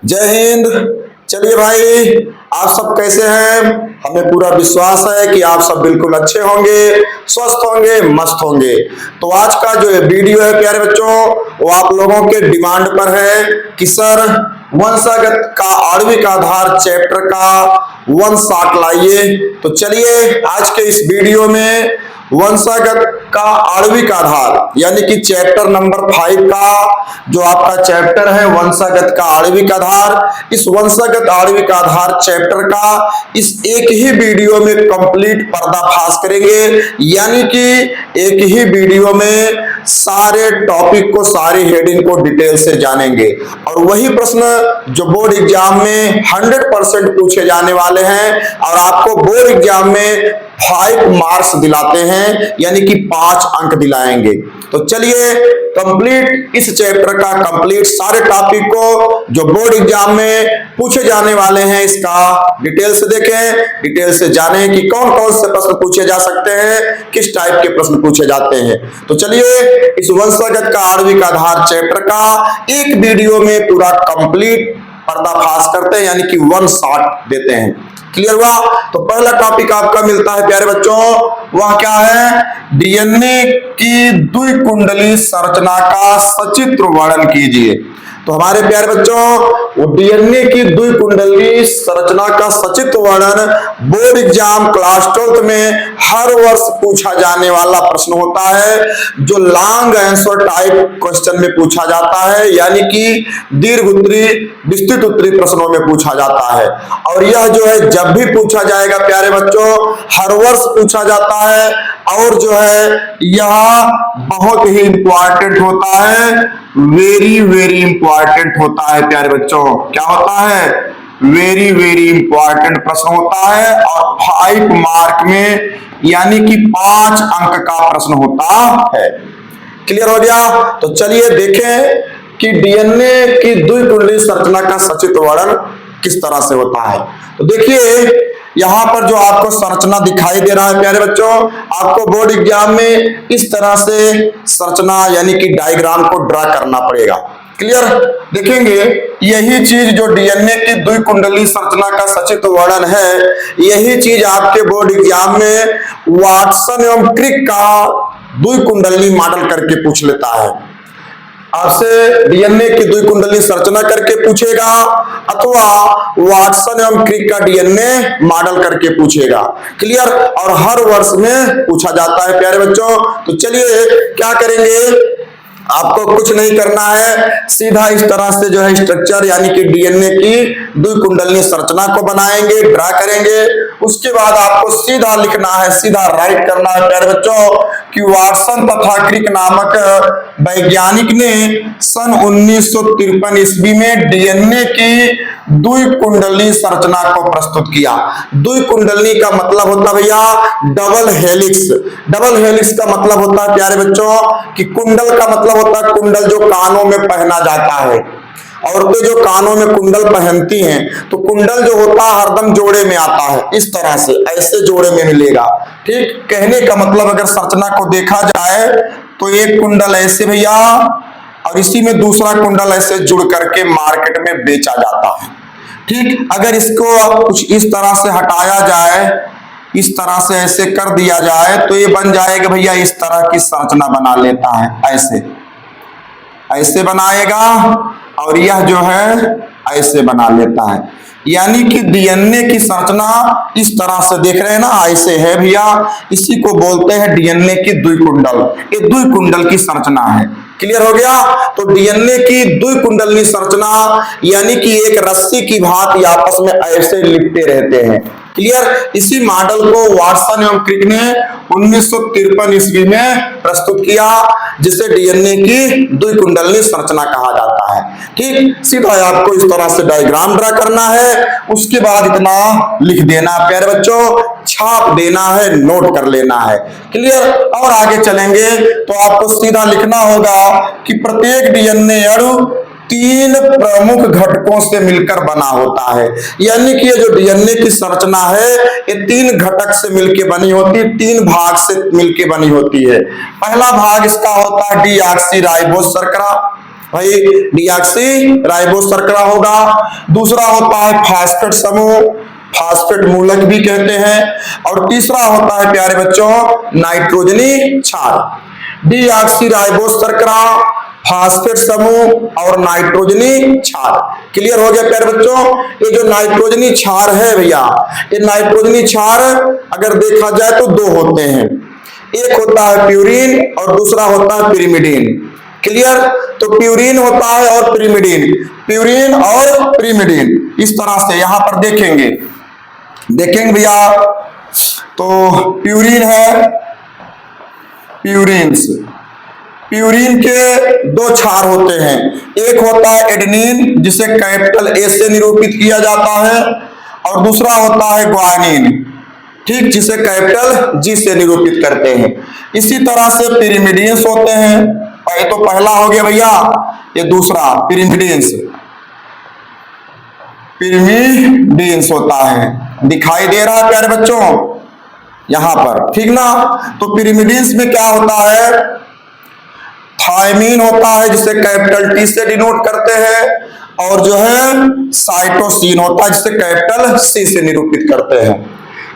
जय हिंद। चलिए भाई, आप सब कैसे हैं? हमें पूरा विश्वास है कि आप सब बिल्कुल अच्छे होंगे, स्वस्थ होंगे, मस्त होंगे। तो आज का जो वीडियो है प्यारे बच्चों, वो आप लोगों के डिमांड पर है कि सर वंशागत का आणविक आधार चैप्टर का वन शॉट लाइए। तो चलिए आज के इस वीडियो में वंशागत का आणविक आधार यानी कि चैप्टर नंबर 5 का जो आपका चैप्टर है वंशागत का आणविक आधार, इस वंशागत आणविक आधार चैप्टर का इस एक ही वीडियो में कंप्लीट पर्दाफाश करेंगे। यानी कि एक ही वीडियो में सारे टॉपिक को, सारी हेडिंग को डिटेल से जानेंगे और वही प्रश्न जो बोर्ड एग्जाम में 100% पूछे जाने वाले हैं और आपको बोर्ड एग्जाम में 5 मार्क्स दिलाते हैं, यानी कि 5 अंक दिलाएंगे। तो चलिए कंप्लीट इस चैप्टर का कंप्लीट सारे टॉपिक को जो बोर्ड एग्जाम में पूछे जाने वाले हैं इसका डिटेल से देखें, डिटेल से जानें कि कौन कौन से प्रश्न पूछे जा सकते हैं, किस टाइप के प्रश्न पूछे जाते हैं। तो चलिए इस वंशागत का आणविक आधार चैप्टर का एक वीडियो में पूरा कंप्लीट पर्दाफाश करते हैं, यानी कि वन शॉट देते हैं। क्लियर हुआ? तो पहला टॉपिक आपका मिलता है प्यारे बच्चों, वह क्या है? डीएनए की द्विकुंडली संरचना का सचित्र वर्णन कीजिए। तो हमारे प्यारे बच्चों, वो डीएनए की द्विकुंडली संरचना का सचित्र वर्णन बोर्ड एग्जाम क्लास 12 में हर वर्ष पूछा जाने वाला प्रश्न होता है, जो लॉन्ग आंसर टाइप क्वेश्चन में पूछा जाता है, यानी कि दीर्घ उत्तरी, विस्तृत उत्तरी प्रश्नों में पूछा जाता है। और यह जो है जब भी पूछा जाएगा प्यारे बच्चों, हर वर्ष पूछा जाता है और जो है यह बहुत ही इंपॉर्टेंट होता है, वेरी वेरी इंपॉर्टेंट होता है प्यारे बच्चों। क्या होता है? वेरी वेरी इंपॉर्टेंट प्रश्न होता है और 5 मार्क में यानी कि 5 अंक का प्रश्न होता है। क्लियर हो गया? तो चलिए देखें कि डीएनए की द्विकुंडली संरचना का सचित्र वर्णन किस तरह से होता है। तो देखिए यहां पर जो आपको संरचना दिखाई दे रहा है प्यारे बच्चों, आपको बोर्ड एग्जाम में इस तरह से संरचना यानी कि डायग्राम को ड्रा करना पड़ेगा। क्लियर? देखेंगे यही चीज जो डीएनए की द्विकुंडली संरचना का सचित्र वर्णन है, यही चीज आपके बोर्ड एग्जाम में वाटसन एवं क्रिक का द्विकुंडली मॉडल करके पूछ लेता है। आपसे डीएनए की द्विकुंडली संरचना करके पूछेगा अथवा वाटसन एवं क्रिक का डीएनए मॉडल करके पूछेगा। क्लियर? और हर वर्ष में पूछा जाता है प्यारे बच्चों। तो चलिए क्या करेंगे, आपको कुछ नहीं करना है, सीधा इस तरह से जो है स्ट्रक्चर यानी कि डीएनए की द्विकुंडली संरचना को बनाएंगे, ड्रा करेंगे। उसके बाद आपको सीधा लिखना है, सीधा राइट करना है प्यारे बच्चों कि वाटसन तथा क्रिक नामक वैज्ञानिक ने सन 1953 ईस्वी में डीएनए की द्विकुंडली संरचना को प्रस्तुत किया। द्विकुंडली का मतलब होता है भैया डबल हेलिक्स। डबल हेलिक्स का मतलब होता है प्यारे बच्चों कि कुंडल का मतलब होता है कुंडल जो कानों में पहना जाता है। औरतें जो कानों में कुंडल पहनती हैं, तो कुंडल जो होता है हरदम जोड़े में आता है, इस तरह से ऐसे जोड़े में मिलेगा। ठीक? कहने का मतलब अगर संरचना को देखा जाए तो एक कुंडल ऐसे भैया और इसी में दूसरा कुंडल ऐसे जुड़ करके मार्केट में बेचा जाता है। ठीक? अगर इसको कुछ इस तरह से हटाया जाए, इस तरह से ऐसे कर दिया जाए तो ये बन जाएगा भैया, इस तरह की संरचना बना लेता है, ऐसे ऐसे बनाएगा और यह जो है ऐसे बना लेता है। यानी कि डीएनए की संरचना इस तरह से देख रहे हैं ना, ऐसे है भैया, इसी को बोलते हैं डीएनए की द्विकुंडल। ये द्विकुंडल की संरचना है। क्लियर हो गया? तो डीएनए की द्विकुंडली संरचना यानी कि एक रस्सी की भांति आपस में ऐसे लिपटे रहते हैं। क्लियर? इसी मॉडल को वाटसन एवं क्रिक ने 1953 ईस्वी में प्रस्तुत किया, जिसे डीएनए की द्विकुंडली संरचना कहा जाता है। ठीक? सीधा आपको इस तरह से डायग्राम ड्रा करना है, उसके बाद इतना लिख देना प्यारे बच्चों, छाप देना है, नोट कर लेना है। क्लियर? और आगे चलेंगे तो आपको सीधा लिखना होगा कि प्रत्येक डीएनए अणु 3 प्रमुख घटकों से मिलकर बना होता है। यानी कि ये जो डीएनए की संरचना है ये 3 घटक से मिलकर बनी होती है, 3 भाग से मिलकर बनी होती है। पहला भाग इसका होता है डीऑक्सीराइबोस शर्करा, भाई डीऑक्सी राइबोस शर्करा होगा। दूसरा होता है फास्फेट समूह, फास्फेट मूलक भी कहते हैं। और तीसरा होता है प्यारे बच्चों नाइट्रोजनी क्षार। डीऑक्सी राइबोस शर्करा, फास्फेट समूह और नाइट्रोजनी क्षार। क्लियर हो गया प्यारे बच्चों। ये जो नाइट्रोजनी क्षार है भैया, ये नाइट्रोजनी क्षार अगर देखा जाए तो दो होते हैं, एक होता है प्यूरिन और दूसरा होता है पिरिमिडीन। क्लियर। तो प्यूरिन होता है और पिरिमिडीन, प्यूरिन और पिरिमिडीन इस तरह से यहां पर देखेंगे भैया। तो प्यूरिन है, प्यूरिन्स, प्यूरिन के दो क्षार होते हैं, एक होता है एडेनिन जिसे कैपिटल ए से निरूपित किया जाता है, और दूसरा होता है ग्वानिन, ठीक, जिसे कैपिटल जी से निरूपित करते हैं। इसी तरह से पिरिमिडियंस होते हैं। ये तो पहला हो गया भैया, ये दूसरा पिरिमिडियंस, पिरिमिडियंस होता है, दिखाई दे रहा है प्यारे बच्चों यहां पर, ठीक ना। तो पिरिमिडियंस में क्या होता है, थायमीन होता है जिसे कैपिटल टी से डिनोट करते हैं, और जो है साइटोसिन होता है जिसे कैपिटल सी से निरूपित करते हैं।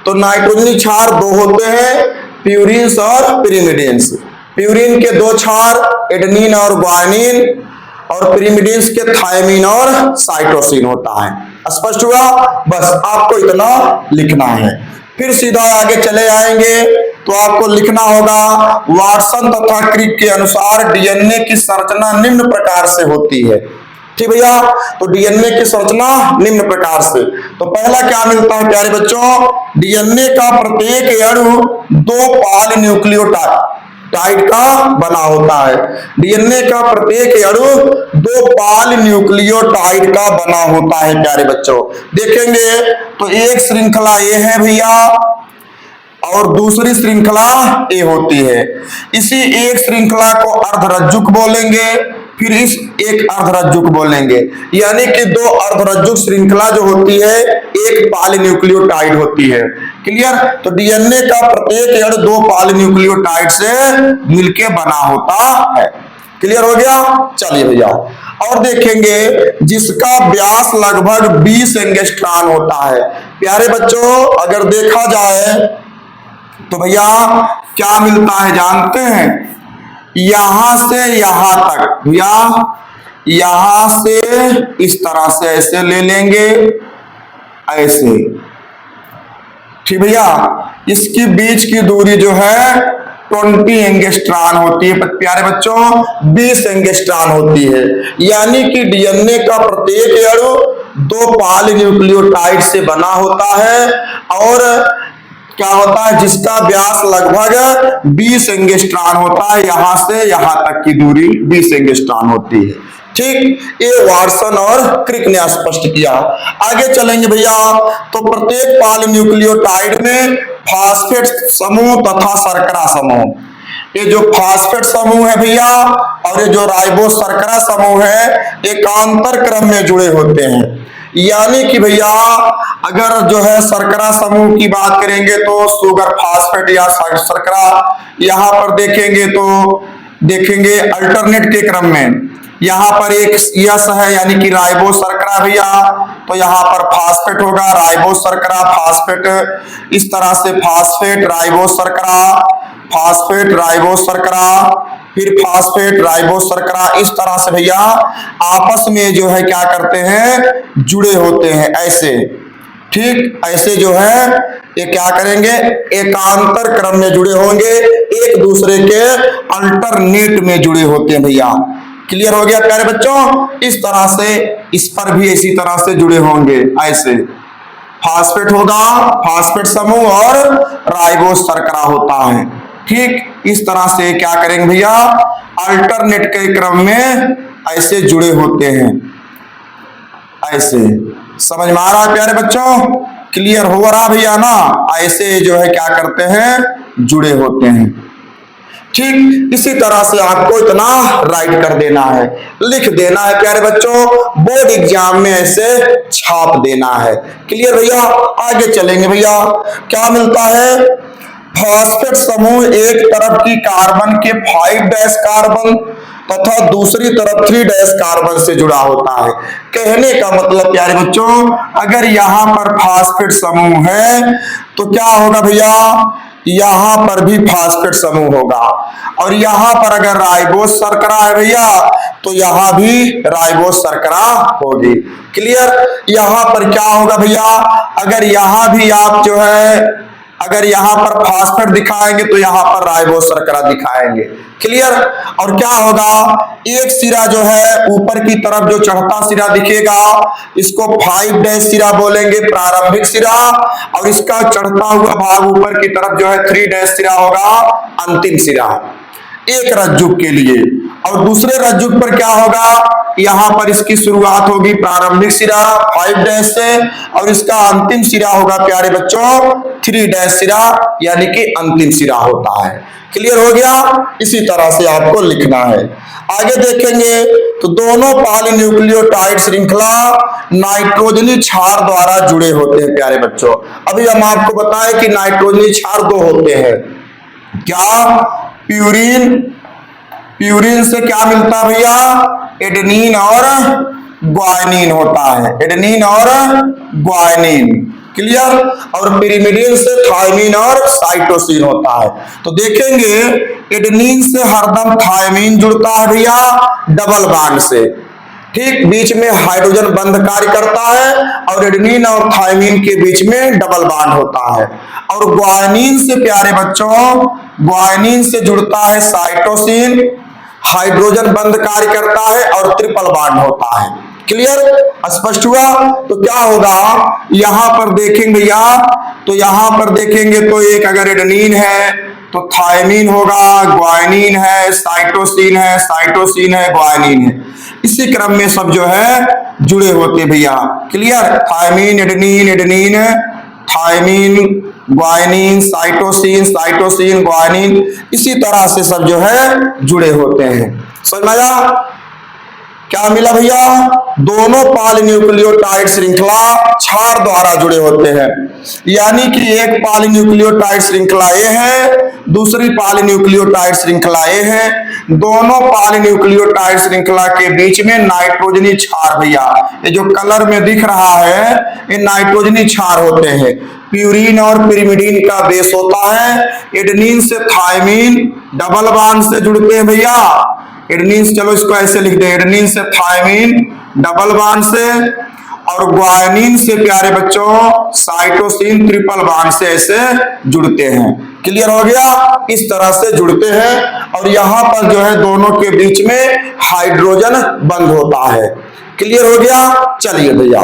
तो नाइट्रोजनी क्षार दो होते हैं, प्यूरिन्स और पिरिमिडियंस। प्यूरिन के दो क्षार एडेनिन और ग्वानिन, और पिरिमिडियंस के थायमीन और साइटोसिन होता है। स्पष्ट हुआ। बस आपको इतना लिखना है। फिर सीधा आगे चले आएंगे तो आपको लिखना होगा वाटसन तथा क्रिक के अनुसार डीएनए की संरचना निम्न प्रकार से होती है। ठीक भैया। तो डीएनए की संरचना निम्न प्रकार से, तो पहला क्या मिलता है प्यारे बच्चों, डीएनए का प्रत्येक अणु दो पॉली न्यूक्लियोटाइड का बना होता है। डीएनए का प्रत्येक अणु दो पॉली न्यूक्लियोटाइड का बना होता है प्यारे बच्चों। देखेंगे तो एक श्रृंखला ए है भैया और दूसरी श्रृंखला ए होती है। इसी एक श्रृंखला को अर्धरज्जुक बोलेंगे, फिर इस एक अर्धरज्जुक बोलेंगे, यानी कि दो अर्धरज्जुक श्रृंखला जो होती है एक पॉलीन्यूक्लियोटाइड होती है। क्लियर। तो डीएनए का प्रत्येक अणु दो पॉलीन्यूक्लियोटाइड से मिलके बना होता है। क्लियर हो गया। चलिए भैया और देखेंगे जिसका व्यास लगभग 20 एंगस्ट्रॉन होता है। प्यारे बच्चों अगर देखा जाए तो भैया क्या मिलता है जानते हैं, यहां से यहां तक, यहां से इस तरह से ऐसे ले लेंगे, ऐसे, ठीक भैया। इसकी बीच की दूरी जो है 20 एंगस्ट्रॉन होती है प्यारे बच्चों, 20 एंगस्ट्रॉन होती है। यानी कि डीएनए का प्रत्येक अणु दो पॉलीन्यूक्लियोटाइड से बना होता है और क्या होता है जिसका व्यास लगभग 20 एंगस्ट्रॉन होता है, यहां से यहां तक की दूरी 20 एंगस्ट्रॉन होती है। ठीक, ये वाटसन और क्रिक ने स्पष्ट किया। आगे चलेंगे भैया तो प्रत्येक पॉलीन्यूक्लियोटाइड में फास्फेट समूह तथा शर्करा समूह, ये जो फास्फेट समूह है भैया और ये जो राइबोस शर्करा समूह है एकांतर क्रम में जुड़े होते हैं। यानी कि भैया अगर जो है शर्करा समूह की बात करेंगे तो शुगर फास्फेट या शर्करा, यहां पर देखेंगे तो देखेंगे अल्टरनेट के क्रम में, यहां पर एक यस है यानी कि राइबोस शर्करा भैया, तो यहां पर फास्फेट होगा, राइबोस शर्करा फास्फेट, इस तरह से फास्फेट राइबोस शर्करा, फास्फेट राइबोस शर्करा, फिर फास्फेट राइबोस शर्करा, इस तरह से भैया आपस में जो है क्या करते हैं जुड़े होते हैं ऐसे। ठीक, ऐसे जो है ये क्या करेंगे एकांतर क्रम में जुड़े होंगे, एक दूसरे के अल्टरनेट में जुड़े होते हैं भैया। क्लियर हो गया प्यारे बच्चों। इस तरह से इस पर भी इसी तरह से जुड़े होंगे ऐसे, फास्फेट होगा, फास्फेट समूह और राइबोस शर्करा होता है। ठीक, इस तरह से क्या करेंगे भैया अल्टरनेट के क्रम में ऐसे जुड़े होते हैं, ऐसे। समझ में आ रहा है प्यारे बच्चों, क्लियर हो रहा भैया ना, ऐसे जो है क्या करते हैं जुड़े होते हैं। ठीक, इसी तरह से आपको इतना राइट कर देना है, लिख देना है प्यारे बच्चों, बोर्ड एग्जाम में ऐसे छाप देना है। क्लियर भैया। आगे चलेंगे भैया, क्या मिलता है, फास्फेट समूह एक तरफ की कार्बन के 5' कार्बन तथा दूसरी तरफ 3' कार्बन से जुड़ा होता है। कहने का मतलब प्यारे बच्चों, अगर यहाँ पर फास्फेट समूह है तो क्या होगा भैया, यहाँ पर भी फास्फेट समूह होगा, और यहाँ पर अगर राइबोस शर्करा है भैया तो यहाँ भी राइबोस शर्करा होगी। क्लियर। यहाँ पर क्या होगा भैया, अगर यहाँ भी आप जो है अगर यहाँ पर फास्फेट दिखाएंगे तो यहाँ पर राइबोस शर्करा दिखाएंगे। क्लियर। और क्या होगा, एक सिरा जो है ऊपर की तरफ जो चढ़ता सिरा दिखेगा इसको 5' सिरा बोलेंगे, प्रारंभिक सिरा, और इसका चढ़ता हुआ भाग ऊपर की तरफ जो है 3' सिरा होगा, अंतिम सिरा, एक रज्जुक के लिए। और दूसरे रज्जुक पर क्या होगा, यहाँ पर इसकी शुरुआत होगी प्रारंभिक सिरा 5' से, और इसका अंतिम सिरा होगा प्यारे बच्चों 3' सिरा, यानी कि अंतिम सिरा होता है। क्लियर हो गया। इसी तरह से आपको लिखना है। आगे देखेंगे तो दोनों पॉलीन्यूक्लियोटाइड श्रृंखला नाइट्रोजनी क्षार द्वारा जुड़े होते हैं प्यारे बच्चों। अभी हम आपको बताएं कि नाइट्रोजनी क्षार दो होते हैं। क्या, प्यूरिन, प्यूरिन से क्या मिलता है भैया, एडेनिन और ग्वानिन होता है, एडेनिन और ग्वानिन। क्लियर। और पिरिमिडिन से थायमिन और साइटोसिन होता है। तो देखेंगे एडेनिन से हरदम थायमिन जुड़ता है भैया डबल बॉन्ड से, ठीक, बीच में हाइड्रोजन बंध कार्य करता है, और एडेनिन और थायमिन के बीच में डबल बॉन्ड होता है। और ग्वानिन से प्यारे बच्चों, ग्वानिन से जुड़ता है साइटोसिन, हाइड्रोजन बंध कार्य करता है और ट्रिपल बॉन्ड होता है। क्लियर, स्पष्ट हुआ। तो क्या होगा, यहां पर देखेंगे भैया, तो यहां पर देखेंगे तो एक अगर एडेनिन है तो थायमिन होगा, ग्वानिन है, साइटोसिन है, साइटोसिन है, ग्वानिन है, इसी क्रम में सब जो है जुड़े होते भैया। Clear. Thymine, adenine, adenine, thymine, guanine, cytosine, cytosine, guanine, इसी तरह से सब जो है जुड़े होते हैं। समझ में आया। क्या मिला भैया, दोनों पॉलीन्यूक्लियोटाइड श्रृंखला क्षार द्वारा जुड़े होते हैं, यानी कि एक पॉलीन्यूक्लियोटाइड श्रृंखला ए है, दूसरी पॉलीन्यूक्लियोटाइड श्रृंखला ए है। दोनों पॉलीन्यूक्लियोटाइड श्रृंखला के बीच में नाइट्रोजनी क्षार भैया, ये जो कलर में दिख रहा है ये नाइट्रोजनी क्षार होते हैं। प्यूरिन और पिरिमिडिन का बेस होता है, एडेनिन से थायमिन डबल बॉन्ड से जुड़ते हैं भैया, एडेनिन, चलो इसको ऐसे लिख दे, एडेनिन से थायमिन डबल बॉन्ड से, और ग्वानिन से प्यारे बच्चों साइटोसिन ट्रिपल बॉन्ड से ऐसे जुड़ते हैं। क्लियर हो गया। इस तरह से जुड़ते हैं, और यहां पर जो है दोनों के बीच में हाइड्रोजन बंध होता है। क्लियर हो गया। चलिए भैया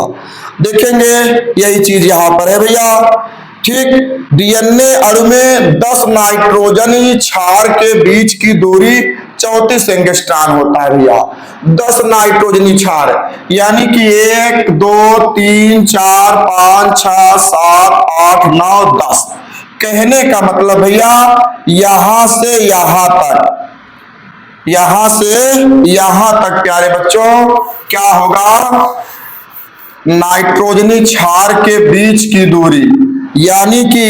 देखेंगे, यही चीज यहां पर है भैया, ठीक। डीएनए अणु में 10 नाइट्रोजनी क्षार के बीच की दूरी 34 एंगस्ट्रॉन होता है भैया। 10 नाइट्रोजनी क्षार, यानी कि 1 2 3 4 5 6 7 8 9 10। कहने का मतलब भैया यहां से यहां तक, यहां से यहां तक प्यारे बच्चों क्या होगा, नाइट्रोजनी क्षार के बीच की दूरी, यानी कि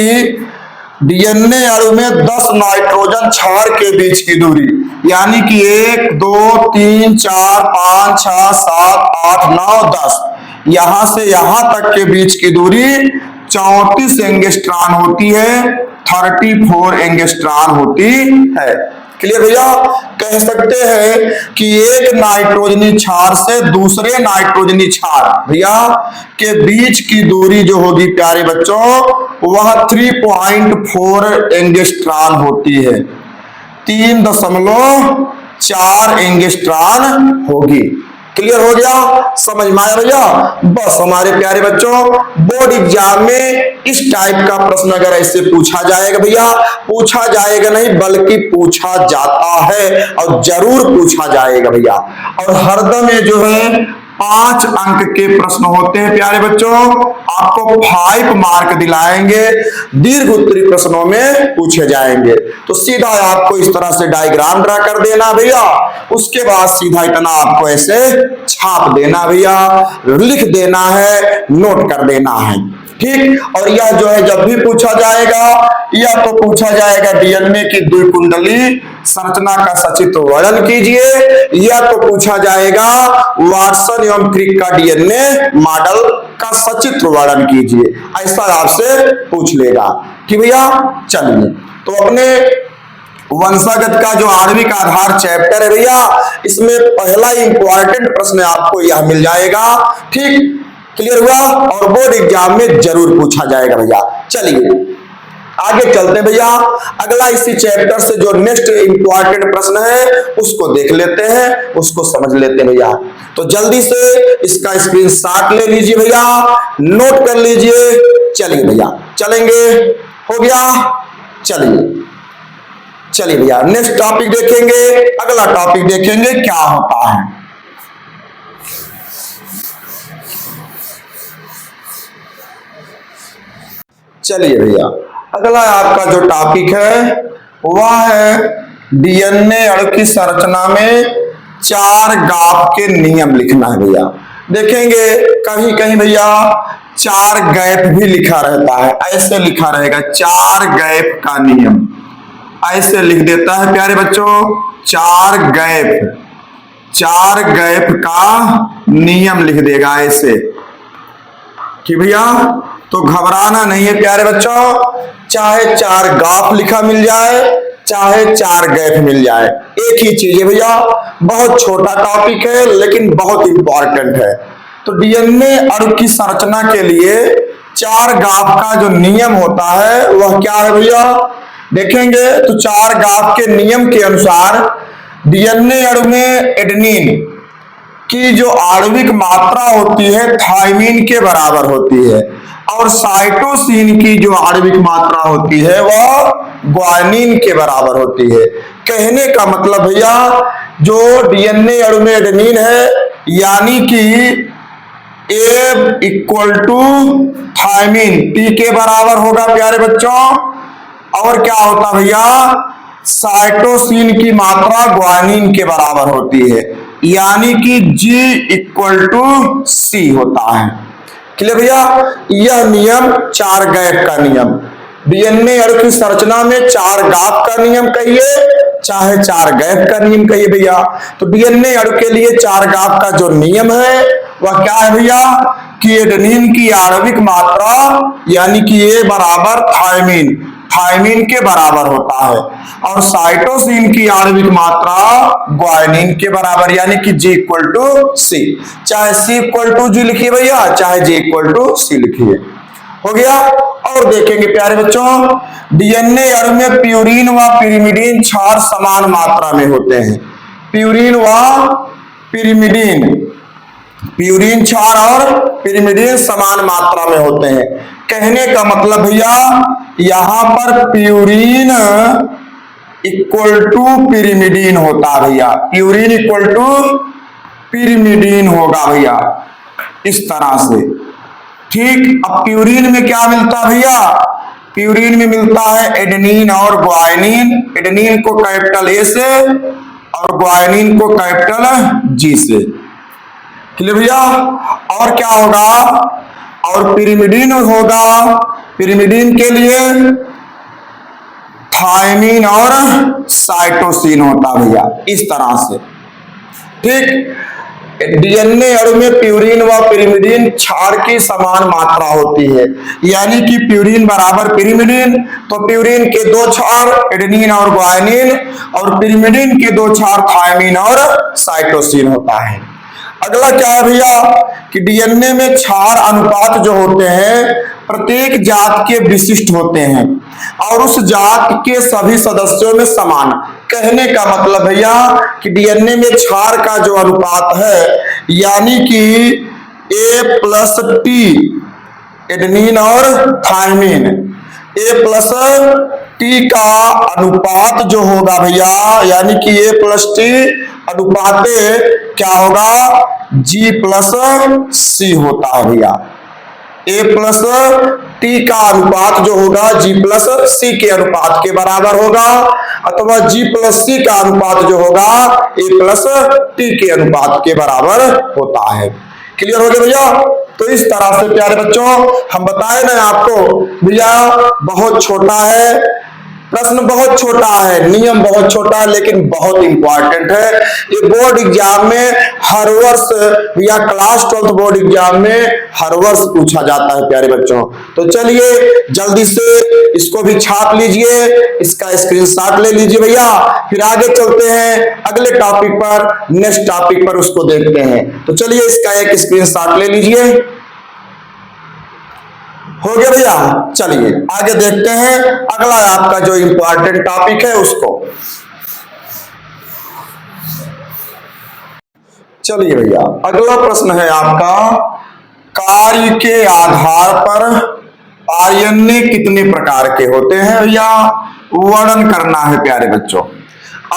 डीएनए अणु में 10 नाइट्रोजन क्षार के बीच की दूरी, यानी कि 1 2 3 4 5 6 7 8 9 10, यहां से यहां तक के बीच की दूरी 34 एंगस्ट्रॉन होती है, 34 एंगस्ट्रॉन होती है। क्लियर भैया। कह सकते हैं कि एक नाइट्रोजनी क्षार से दूसरे नाइट्रोजनी क्षार भैया के बीच की दूरी जो होगी प्यारे बच्चों वह 3.4 एंगस्ट्रॉन होती है, 3.4 एंगस्ट्रॉन होगी। क्लियर हो गया, समझ में आया भैया। बस हमारे प्यारे बच्चों, बोर्ड एग्जाम में इस टाइप का प्रश्न अगर ऐसे पूछा जाएगा भैया, पूछा जाएगा नहीं बल्कि पूछा जाता है और जरूर पूछा जाएगा भैया। और हरदम ये जो है 5 अंक के प्रश्न होते हैं प्यारे बच्चों, आपको 5 मार्क दिलाएंगे, दीर्घ उत्तरी प्रश्नों में पूछे जाएंगे। तो सीधा आपको इस तरह से डायग्राम ड्रा कर देना भैया, उसके बाद सीधा इतना आपको ऐसे छाप देना भैया, लिख देना है, नोट कर देना है, ठीक। और यह जो है जब भी पूछा जाएगा, या तो पूछा जाएगा डीएनए की द्विकुंडली संरचना का सचित्र वर्णन कीजिए, या तो पूछा जाएगा वाटसन एवं क्रिक का डीएनए मॉडल का सचित्र वर्णन कीजिए। ऐसा आपसे पूछ लेगा कि भैया चलिए, तो अपने वंशागत का जो आणविक आधार चैप्टर है भैया, इसमें पहला इंपॉर्टेंट प्रश्न आपको यह मिल जाएगा। ठीक, क्लियर हुआ, और बोर्ड एग्जाम में जरूर पूछा जाएगा भैया। चलिए आगे चलते हैं भैया, अगला इसी चैप्टर से जो नेक्स्ट इंपॉर्टेंट प्रश्न है उसको देख लेते हैं, उसको समझ लेते हैं भैया। तो जल्दी से इसका स्क्रीनशॉट ले लीजिए भैया, नोट कर लीजिए। चलिए भैया चलेंगे, हो गया, चलिए भैया नेक्स्ट टॉपिक देखेंगे, अगला टॉपिक देखेंगे क्या होता है। चलिए भैया अगला आपका जो टॉपिक है वह है डीएनए अणु की संरचना में 4 गाफ के नियम लिखना है भैया। देखेंगे कहीं कहीं भैया 4 गैप भी लिखा रहता है, ऐसे लिखा रहेगा 4 गैप का नियम, ऐसे लिख देता है प्यारे बच्चों, 4 गैप का नियम लिख देगा ऐसे कि भैया, तो घबराना नहीं है प्यारे बच्चों, चाहे 4 गाफ लिखा मिल जाए चाहे 4 गैप मिल जाए, एक ही चीज है भैया। बहुत छोटा टॉपिक है लेकिन बहुत इंपॉर्टेंट है। तो डीएनए अणु की संरचना के लिए 4 गाफ का जो नियम होता है वह क्या है भैया, देखेंगे तो 4 गाफ के नियम के अनुसार डीएनए अणु में एडेनिन की जो आणविक मात्रा होती है थायमीन के बराबर होती है, और साइटोसिन की जो आणविक मात्रा होती है वह ग्वानिन के बराबर होती है। कहने का मतलब भैया, जो डीएनए अणु में एडेनिन है यानी कि ए इक्वल टू थायमीन टी के बराबर होगा प्यारे बच्चों, और क्या होता भैया, साइटोसिन की मात्रा ग्वानिन के बराबर होती है, यानी कि G इक्वल टू C होता है। क्लियर भैया, यह नियम 4 गैप का नियम, डीएनए अणु की संरचना में 4 गाफ का नियम कहिए चाहे 4 गैप का नियम कहिए भैया। तो डीएनए अणु के लिए 4 गाफ का जो नियम है वह क्या है भैया, कि एडेनिन की आणविक मात्रा यानी कि ए बराबर थायमीन के बराबर होता है, और साइटोसिन की आणविक मात्रा ग्वानिन के बराबर यानी कि G इक्वल टू C, चाहे C इक्वल टू G लिखिए भैया चाहे G इक्वल टू C लिखिए, हो गया। और देखेंगे प्यारे बच्चों, डीएनए अणु में प्यूरिन व पिरिमिडीन क्षार समान मात्रा में होते हैं। प्यूरिन क्षार और पिरिमिडीन समान मात्रा में होते हैं। कहने का मतलब भैया, यहां पर प्यूरिन इक्वल टू पिरिमिडीन होता भैया, प्यूरिन इक्वल टू पिरिमिडीन होगा भैया, इस तरह से। ठीक, अब प्यूरिन में क्या मिलता भैया, प्यूरिन में मिलता है एडेनिन और ग्वानिन, एडेनिन को कैपिटल ए से और ग्वानिन को कैपिटल G से। क्लियर भैया, और क्या होगा, और पिरिमिडीन होगा, पिरिमिडीन के लिए थायमीन और साइटोसिन होता भैया, इस तरह से। ठीक, डीएनए अणु में प्यूरिन व पिरिमिडीन क्षार की समान मात्रा होती है, यानी कि प्यूरिन बराबर पिरिमिडीन, तो प्यूरिन के 2 क्षार एडेनिन और ग्वानिन, और पिरिमिडीन के 2 क्षार थायमीन और साइटोसिन होता है। अगला क्या है भैया, कि डीएनए में क्षार अनुपात जो होते हैं प्रत्येक जात के विशिष्ट होते हैं और उस जात के सभी सदस्यों में समान। कहने का मतलब भैया कि डीएनए में क्षार का जो अनुपात है यानी कि A+T एडेनिन और थायमीन, A+T का अनुपात जो होगा भैया यानी कि A+T अनुपात क्या होगा, G+C होता है भैया। A+T का अनुपात जो होगा G+C के अनुपात के बराबर होगा, अथवा G+C का अनुपात जो होगा A+T के अनुपात के बराबर होता है। क्लियर हो गया भैया। तो इस तरह से प्यारे बच्चों हम बताए ना आपको भैया, बहुत छोटा है प्रश्न बहुत छोटा है, नियम बहुत छोटा है, लेकिन बहुत इंपॉर्टेंट है। ये बोर्ड एग्जाम में हर वर्ष या क्लास 12 बोर्ड एग्जाम में हर वर्ष पूछा जाता है प्यारे बच्चों। तो चलिए जल्दी से इसको भी छाप लीजिए, इसका स्क्रीनशॉट ले लीजिए भैया, फिर आगे चलते हैं अगले टॉपिक पर, नेक्स्ट टॉपिक पर उसको देखते हैं। तो चलिए इसका एक स्क्रीनशॉट ले लीजिए। हो गया भैया, चलिए आगे देखते हैं अगला आपका जो इंपॉर्टेंट टॉपिक है उसको। चलिए भैया अगला प्रश्न है आपका, कार्य के आधार पर आर्यन्य कितने प्रकार के होते हैं भैया, वर्णन करना है प्यारे बच्चों।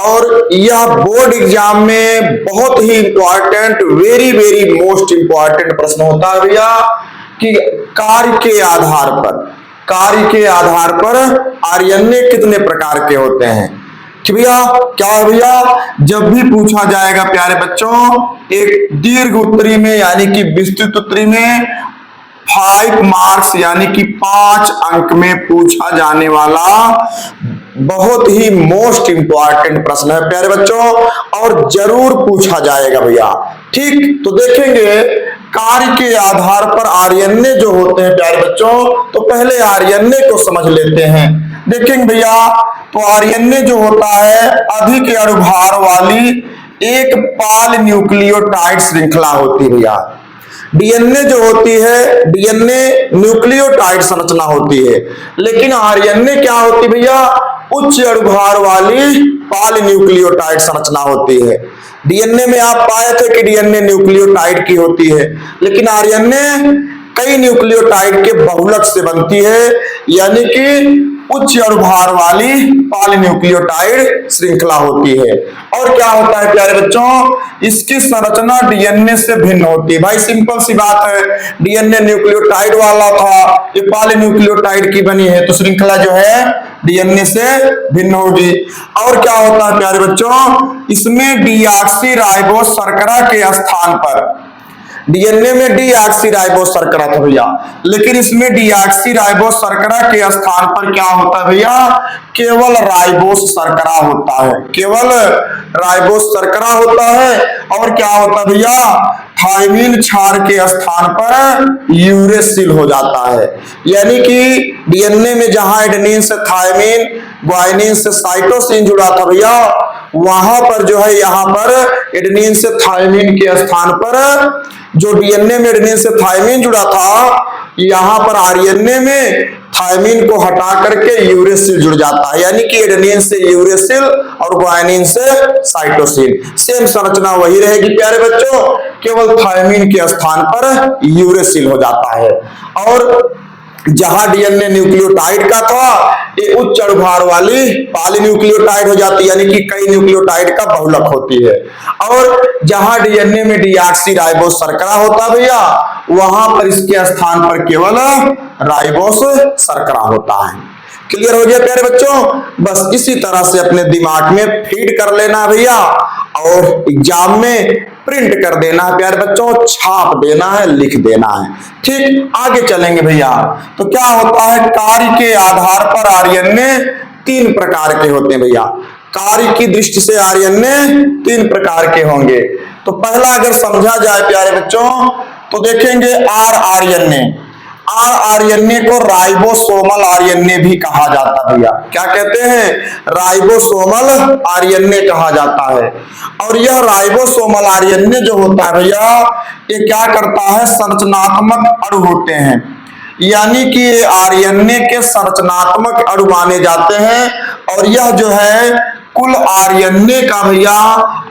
और यह बोर्ड एग्जाम में बहुत ही important, very very most important प्रश्न होता है भैया कि कार्य के आधार पर आर्यन्य कितने प्रकार के होते हैं। कि भैया क्या है भैया, जब भी पूछा जाएगा प्यारे बच्चों एक दीर्घ उत्तरी में यानी कि विस्तृत उत्तरी में 5 मार्क्स यानी कि 5 अंक में पूछा जाने वाला बहुत ही मोस्ट इंपॉर्टेंट प्रश्न है प्यारे बच्चों, और जरूर पूछा जाएगा भैया। ठीक, तो देखेंगे कार्य के आधार पर आर्यन्य जो होते हैं प्यारे बच्चों, तो पहले आर्यन्य को समझ लेते हैं। देखेंगे भैया, तो आर्यन्य जो होता है अधिक अणुभार वाली एक पॉली न्यूक्लियोटाइड श्रृंखला होती है भैया। डीएनए जो होती है, डीएनए न्यूक्लियोटाइड संरचना होती है, लेकिन आरएनए क्या होती है भैया, उच्च अणुभार वाली पॉली न्यूक्लियोटाइड संरचना होती है। डीएनए में आप पाए थे कि डीएनए न्यूक्लियोटाइड की होती है, लेकिन आरएनए कई न्यूक्लियोटाइड के बहुलक से बनती है, यानी कि उच्च अणुभार वाली पॉलीन्यूक्लियोटाइड श्रृंखला होती है। और क्या होता है प्यारे बच्चों, इसकी संरचना डीएनए से भिन्न होती है। भाई सिंपल सी बात है, डीएनए न्यूक्लियोटाइड वाला था, ये पॉलीन्यूक्लियोटाइड की बनी है, तो श्रृंखला जो है डीएनए से भिन्न होगी। और क्या होता है प्यारे बच्चों, इसमें डीऑक्सीराइबोस शर्करा के स्थान पर, डीएनए में डीऑक्सीराइबोस शर्करा था भैया, लेकिन इसमें डीऑक्सीराइबोस शर्करा के स्थान पर क्या होता है भैया, केवल राइबोस शर्करा होता है, केवल राइबोस शर्करा होता है। और क्या होता है भैया, थायमीन क्षार के स्थान पर यूरेसिल हो जाता है, यानी कि डीएनए में जहां एडेनिन से थायमीन, ग्वानिन से साइटोसिन जुड़ा था भैया, वहां पर जो है यहाँ पर एडेनिन से थायमीन के स्थान पर, जो डीएनए में एडेनिन से थायमीन जुड़ा था, यहाँ पर आरएनए में थायमीन को हटा करके यूरेसिल जुड़ जाता है, यानी कि एडेनिन से यूरेसिल और ग्वानिन से साइटोसिन। सेम संरचना वही रहेगी प्यारे बच्चों, केवल थायमीन के स्थान पर यूरेसिल हो जाता है। और जहां डीएनए न्यूक्लियोटाइड का था, ये उच्च अणुभार वाली पॉलीन्यूक्लियोटाइड हो जाती है, यानी कि कई न्यूक्लियोटाइड का बहुलक होती है। और जहां डीएनए में डीऑक्सीराइबोस शर्करा होता भैया, वहां पर इसके स्थान पर केवल राइबोस शर्करा होता है। क्लियर हो गया प्यारे बच्चों, बस इसी तरह से अपने दिमाग में फीड कर लेना भैया, और एग्जाम में प्रिंट कर देना है प्यारे बच्चों, छाप देना है, लिख देना है। ठीक, आगे चलेंगे भैया। तो क्या होता है, कार्य के आधार पर आरएनए 3 प्रकार के होते हैं भैया। कार्य की दृष्टि से आरएनए 3 प्रकार के होंगे। तो पहला अगर समझा जाए प्यारे बच्चों, तो देखेंगे आरएनए को राइबोसोमल आरएनए भी कहा जाता है भैया। क्या कहते हैं, राइबोसोमल आरएनए कहा जाता है। और यह राइबोसोमल आरएनए जो होता है भैया, ये क्या करता है, संरचनात्मक अणु होते हैं, यानी कि ये आरएनए के संरचनात्मक अणु माने जाते हैं। और यह जो है कुल आरएनए का भैया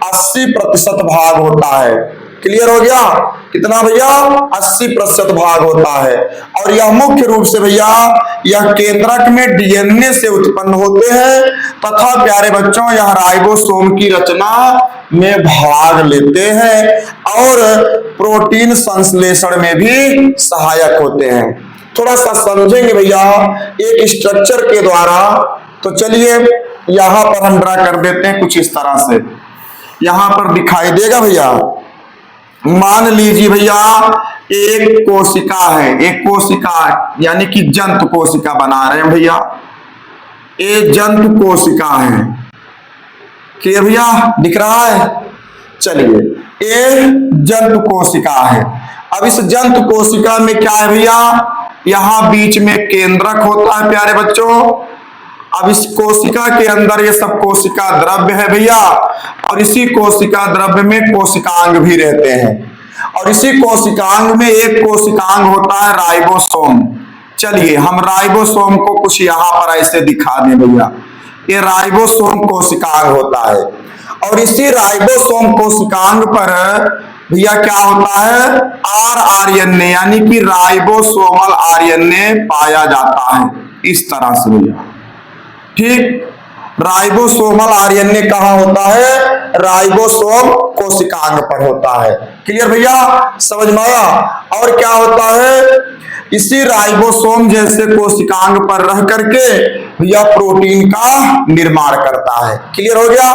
80% भाग होता है। क्लियर हो गया, कितना भैया, 80% भाग होता है। और यह मुख्य रूप से भैया यह केंद्रक में डीएनए से उत्पन्न होते हैं, तथा प्यारे बच्चों यह राइबोसोम की रचना में भाग लेते हैं और प्रोटीन संश्लेषण में भी सहायक होते हैं। थोड़ा सा समझेंगे भैया एक स्ट्रक्चर के द्वारा। तो चलिए यहां पर हम ड्रा कर देते हैं कुछ इस तरह से, यहां पर दिखाई देगा भैया। मान लीजिए भैया एक कोशिका है, एक कोशिका यानी कि जंतु कोशिका बना रहे हैं भैया। ये जंतु कोशिका है। क्लियर भैया, दिख रहा है? चलिए, ये जंतु कोशिका है। अब इस जंतु कोशिका में क्या है भैया, यहां बीच में केंद्रक होता है प्यारे बच्चों। अब इस कोशिका के अंदर ये सब कोशिका द्रव्य है भैया, और इसी कोशिका द्रव्य में कोशिकांग भी रहते हैं, और इसी कोशिकांग में एक कोशिकांग होता है राइबोसोम। चलिए हम राइबोसोम को कुछ यहां पर ऐसे दिखा दें भैया, ये राइबोसोम कोशिकांग होता है, और इसी राइबोसोम कोशिकांग पर भैया क्या होता है, आरएनए यानी कि राइबोसोमल आरएनए पाया जाता है इस तरह से भैया। ठीक, राइबोसोमल आरएनए कहां होता है, राइबोसोम कोशिकांग पर होता है। क्लियर भैया, समझ में आया? और क्या होता है, इसी राइबोसोम जैसे कोशिकांग पर रह करके भैया प्रोटीन का निर्माण करता है। क्लियर हो गया?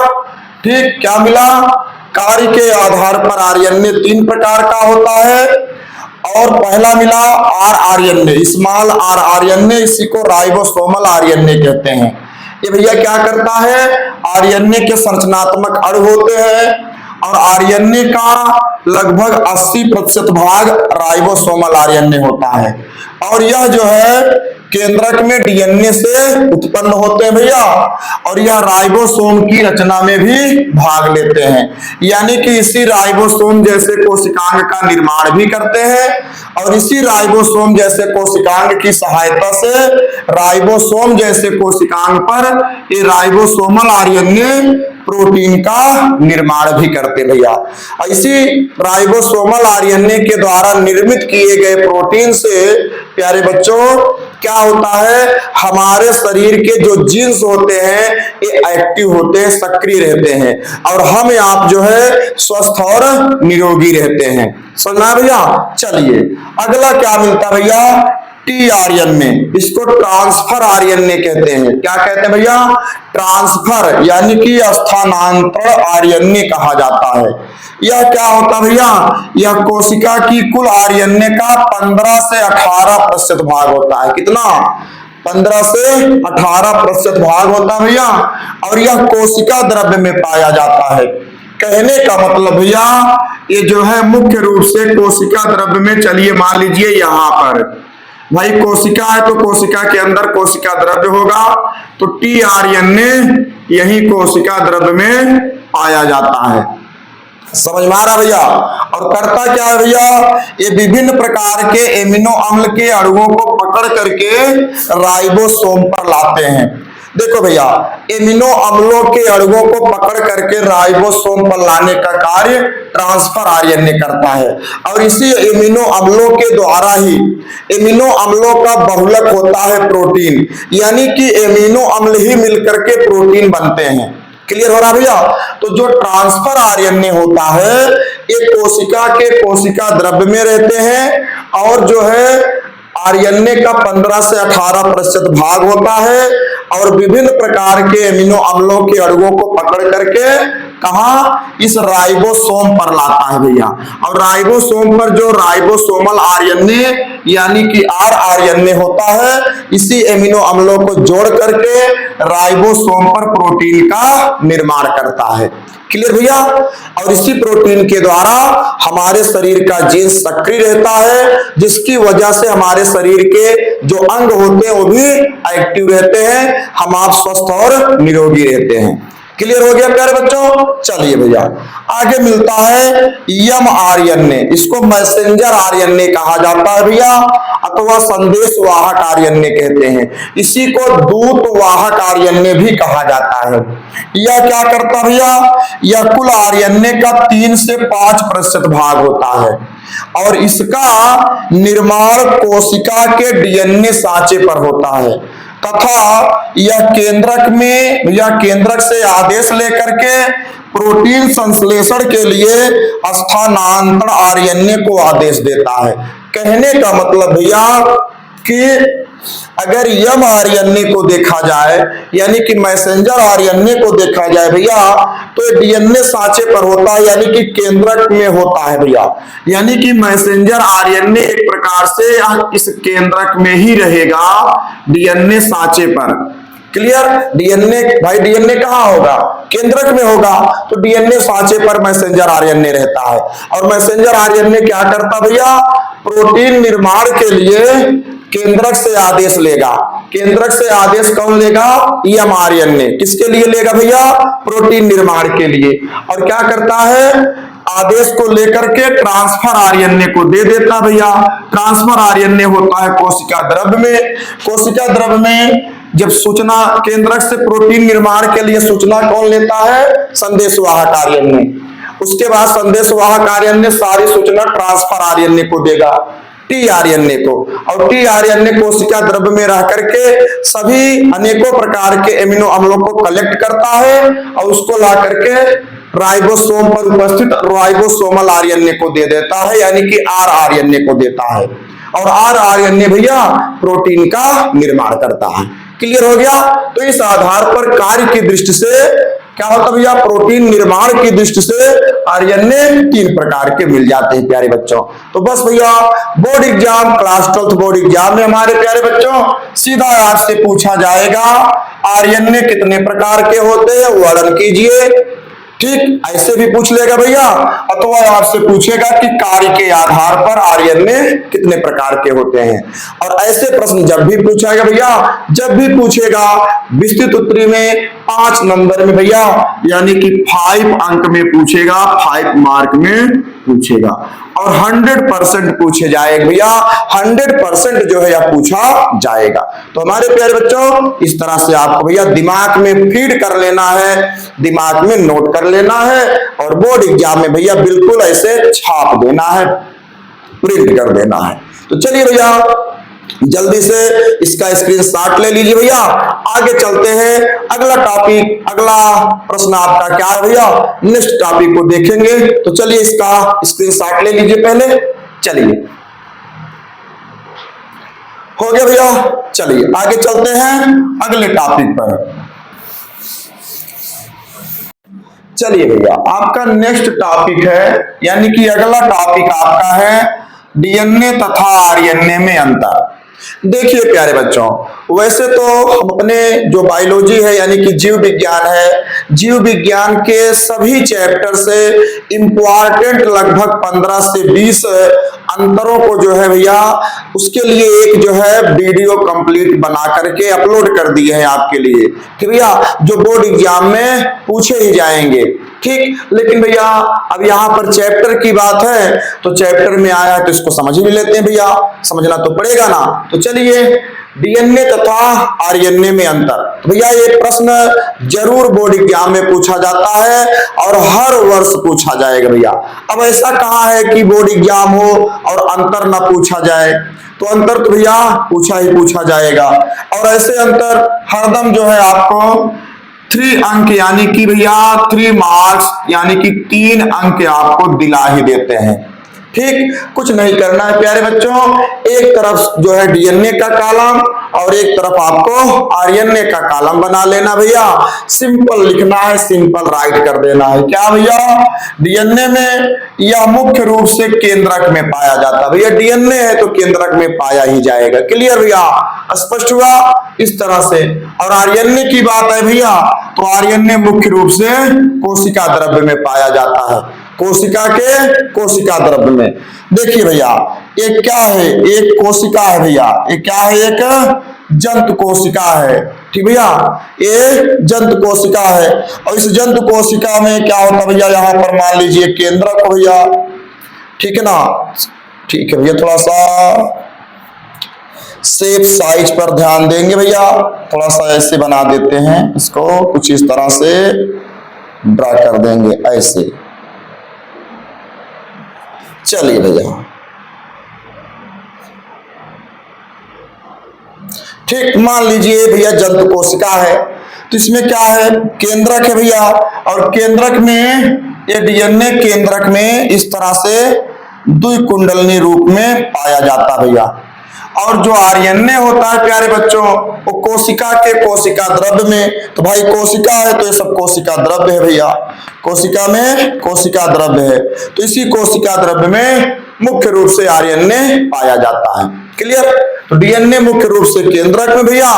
ठीक, क्या मिला, कार्य के आधार पर आरएनए 3 प्रकार का होता है, और पहला मिला आरएनए, स्मॉल आरएनए, इसी को राइबोसोमल आरएनए कहते हैं। ये भैया क्या करता है, आरएनए के संरचनात्मक अणु होते हैं, और आरएनए का लगभग 80% भाग राइबोसोमल आरएनए होता है, और यह जो है केंद्रक में डीएनए से उत्पन्न होते हैं भैया, और यह राइबोसोम की रचना में भी भाग लेते हैं, यानी कि इसी राइबोसोम जैसे कोशिकांग का निर्माण भी करते हैं, और इसी राइबोसोम जैसे कोशिकांग की सहायता से राइबोसोम जैसे कोशिकांग पर ये राइबोसोमल आरएनए प्रोटीन का निर्माण भी करते भैया। इसी राइबोसोमल आरएनए के द्वारा निर्मित किए गए प्रोटीन से प्यारे बच्चों क्या होता है, हमारे शरीर के जो जीन्स होते हैं ये एक्टिव होते हैं, सक्रिय रहते हैं, और हम आप जो है स्वस्थ और निरोगी रहते हैं। समझना भैया? चलिए अगला क्या मिलता भैया, टीआरएनए, इसको ट्रांसफर आरएनए कहते हैं। क्या कहते हैं भैया, ट्रांसफर यानी कि स्थानांतरण आरएनए कहा जाता है। यह क्या होता भैया, यह कोशिका की कुल आरएनए का 15 से 18% भाग होता है। कितना? 15 से 18% भाग होता है भैया, और यह कोशिका द्रव्य में पाया जाता है। कहने का मतलब भैया ये जो है मुख्य रूप से कोशिका द्रव्य में, चलिए मान लीजिए यहां पर भाई कोशिका है तो कोशिका के अंदर कोशिका द्रव्य होगा, तो टीआरएनए यही कोशिका द्रव्य में पाया जाता है। समझ में आ रहा भैया? और करता क्या है भैया, ये विभिन्न प्रकार के एमिनो अम्ल के अणुओं को पकड़ करके राइबोसोम पर लाते हैं। देखो भैया, एमिनो अम्लों के अणुओं को पकड़ करके राइबोसोम पर लाने का कार्य ट्रांसफर आरएनए करता है, और इसी एमिनो अम्लों के द्वारा ही एमिनो अम्लों का बहुलक होता है प्रोटीन, यानी कि एमिनो अम्ल ही मिलकर के प्रोटीन बनते हैं। क्लियर हो रहा भैया? तो जो ट्रांसफर आरएनए होता है ये कोशिका के कोशिका द्रव्य में रहते हैं, और जो है आरएनए का 15 से 18% भाग होता है, और विभिन्न प्रकार के एमिनो अम्लों के अणुओं को पकड़ करके कहा, इस राइबोसोम पर लाता है भैया। और राइबोसोम पर जो राइबोसोमल आरएनए यानी कि आरएनए होता है, इसी एमिनो अम्लों को जोड़ करके राइबोसोम पर प्रोटीन का निर्माण करता है। क्लियर भैया? और इसी प्रोटीन के द्वारा हमारे शरीर का जीन्स सक्रिय रहता है, जिसकी वजह से हमारे शरीर के जो अंग होते हैं वो भी एक्टिव रहते हैं, हम आप स्वस्थ और निरोगी रहते हैं। क्लियर हो गया प्यारे बच्चों? चलिए भैया आगे मिलता है एमआरएनए, इसको मैसेंजर आरएनए कहा जाता है भैया, अथवा संदेश वाहक आरएनए कहते हैं। इसी को दूत वाहक आरएनए भी कहा जाता है। यह क्या करता भैया, यह कुल आरएनए का 3 से 5% भाग होता है, और इसका निर्माण कोशिका के डीएनए सांचे पर होता है, तथा यह केंद्रक में या केंद्रक से आदेश लेकर के प्रोटीन संश्लेषण के लिए स्थानांतरण आरएनए को आदेश देता है। कहने का मतलब भैया कि अगर एमआरएनए को देखा जाए यानी कि मैसेंजर आरएनए को देखा जाए भैया, तो डीएनए सांचे पर होता है, यानी कि केंद्रक में होता है भैया, यानी कि मैसेंजर आरएनए एक प्रकार से इस केंद्रक में ही रहेगा डीएनए सांचे पर। क्लियर। डीएनए भाई, डीएनए कहाँ होगा? केंद्रक में होगा। तो डीएनए सांचे पर मैसेंजर आरएनए रहता है, और मैसेंजर आरएनए क्या करता भैया? प्रोटीन निर्माण के लिए केंद्रक से आदेश लेगा। केंद्रक से आदेश कौन लेगा? एमआरएनए। किसके लिए लेगा भैया? प्रोटीन निर्माण के लिए। और क्या करता है? आदेश को लेकर के ट्रांसफर आरएनए को दे देता भैया। ट्रांसफर आरएनए होता है कोशिका द्रव्य में। कोशिका द्रव्य में जब सूचना केंद्रक से प्रोटीन निर्माण के लिए सूचना कौन लेता है? संदेशवाहक आरएनए। उसके बाद संदेशवाहक आरएनए सारी सूचना ट्रांसफर आरएनए को देगा, टीआरएनए को। और टीआरएनए कोशिका द्रव्य में रह करके सभी अनेकों प्रकार के एमिनो अम्लों को कलेक्ट करता है और उसको ला करके राइबोसोम पर उपस्थित राइबोसोमल आरएनए को दे देता है, यानी कि आरआरएनए को देता है। और आरआरएनए भैया प्रोटीन का निर्माण करता है। क्लियर हो गया। तो इस आधार पर कार्य की दृष्टि से क्या होता भैया? प्रोटीन निर्माण की दृष्टि से आरएनए 3 प्रकार के मिल जाते हैं प्यारे बच्चों। तो बस भैया board exam, class 12 board exam में हमारे प्यारे बच्चों सीधा आपसे पूछा जाएगा आरएनए कितने प्रकार के होते हैं, वर्णन कीजिए। ठीक, ऐसे भी पूछ लेगा भैया, अथवा आपसे पूछेगा कि कार्य के आधार पर आरएनए कितने प्रकार के होते हैं। और ऐसे प्रश्न जब भी पूछेगा भैया, जब भी पूछेगा विस्तृत उत्तरी में 5 नंबर में भैया, यानी कि 5 अंक में पूछेगा, 5 मार्क में पूछेगा। और 100% पूछे जाएगा भैया, 100% जो है यह पूछा जाएगा। तो हमारे प्यारे बच्चों इस तरह से आपको भैया दिमाग में फीड कर लेना है, दिमाग में नोट कर लेना है, और बोर्ड एग्जाम में भैया बिल्कुल ऐसे छाप देना है, प्रिंट कर देना है। तो चलिए भैया जल्दी से इसका स्क्रीनशॉट ले लीजिए भैया। आगे चलते हैं, अगला टॉपिक, अगला प्रश्न आपका क्या है भैया? नेक्स्ट टॉपिक को देखेंगे। तो चलिए इसका स्क्रीनशॉट ले लीजिए पहले। चलिए हो गया भैया। चलिए आगे चलते हैं अगले टॉपिक पर। चलिए भैया आपका नेक्स्ट टॉपिक है, यानी कि अगला टॉपिक आपका है डीएनए तथा आरएनए में अंतर। देखिए प्यारे बच्चों, वैसे तो हम अपने जो बायोलॉजी है यानी कि जीव विज्ञान है, जीव विज्ञान के सभी चैप्टर से इंपॉर्टेंट लगभग 15 से 20 अंतरों को जो है भैया उसके लिए एक जो है वीडियो कंप्लीट बना करके अपलोड कर दिए हैं आपके लिए कि भैया जो बोर्ड एग्जाम में पूछे ही जाएंगे। ठीक, लेकिन भैया अब यहाँ पर चैप्टर की बात है तो चैप्टर में आया है तो इसको समझ ही लेते हैं भैया, समझना तो पड़ेगा ना। तो चलिए डीएनए तथा आरएनए में अंतर। तो भैया ये प्रश्न जरूर बोर्ड एग्जाम में पूछा जाता है और हर वर्ष पूछा जाएगा भैया। अब ऐसा कहाँ है कि बोर्ड एग्जाम हो और अंतर ना पूछा जाए? तो अंतर तो भैया पूछा ही पूछा जाएगा। और ऐसे अंतर हरदम जो है आपको 3 अंक यानी कि भैया 3 मार्क्स यानी कि 3 अंक आपको दिला ही देते हैं। ठीक, कुछ नहीं करना है प्यारे बच्चों, एक तरफ जो है डीएनए का कॉलम और एक तरफ आपको आरएनए का कॉलम बना लेना भैया। सिंपल लिखना है, सिंपल राइट कर देना है। क्या भैया? डीएनए में यह मुख्य रूप से केंद्रक में पाया जाता है भैया, डीएनए है तो केंद्रक में पाया ही जाएगा। क्लियर भैया, स्पष्ट हुआ इस तरह से। और आरएनए की बात है भैया तो आरएनए मुख्य रूप से कोशिका द्रव्य में पाया जाता है, कोशिका के कोशिका द्रव्य में। देखिए भैया एक क्या है, एक कोशिका है भैया, एक क्या है, एक जंतु कोशिका है। ठीक भैया, ये जंतु कोशिका है। और इस जंतु कोशिका में क्या होता है भैया, यहाँ पर मान लीजिए केंद्रक हो भैया, ठीक है ना। ठीक है भैया, थोड़ा सा शेप साइज पर ध्यान देंगे भैया, थोड़ा सा ऐसे बना देते हैं इसको, कुछ इस तरह से ड्रा कर देंगे ऐसे। चलिए भैया ठीक, मान लीजिए भैया जंतु कोशिका है तो इसमें क्या है, केंद्रक है भैया। और केंद्रक में ये डीएनए केंद्रक में इस तरह से द्विकुंडलनी रूप में पाया जाता है भैया। और जो आरएनए होता है प्यारे बच्चों वो कोशिका के कोशिका द्रव्य में। तो भाई कोशिका है तो ये सब कोशिका द्रव्य है भैया, कोशिका में कोशिका द्रव्य है। तो इसी कोशिका द्रव्य में मुख्य रूप से आरएनए पाया जाता है। क्लियर? तो डीएनए मुख्य रूप से केंद्रक में भैया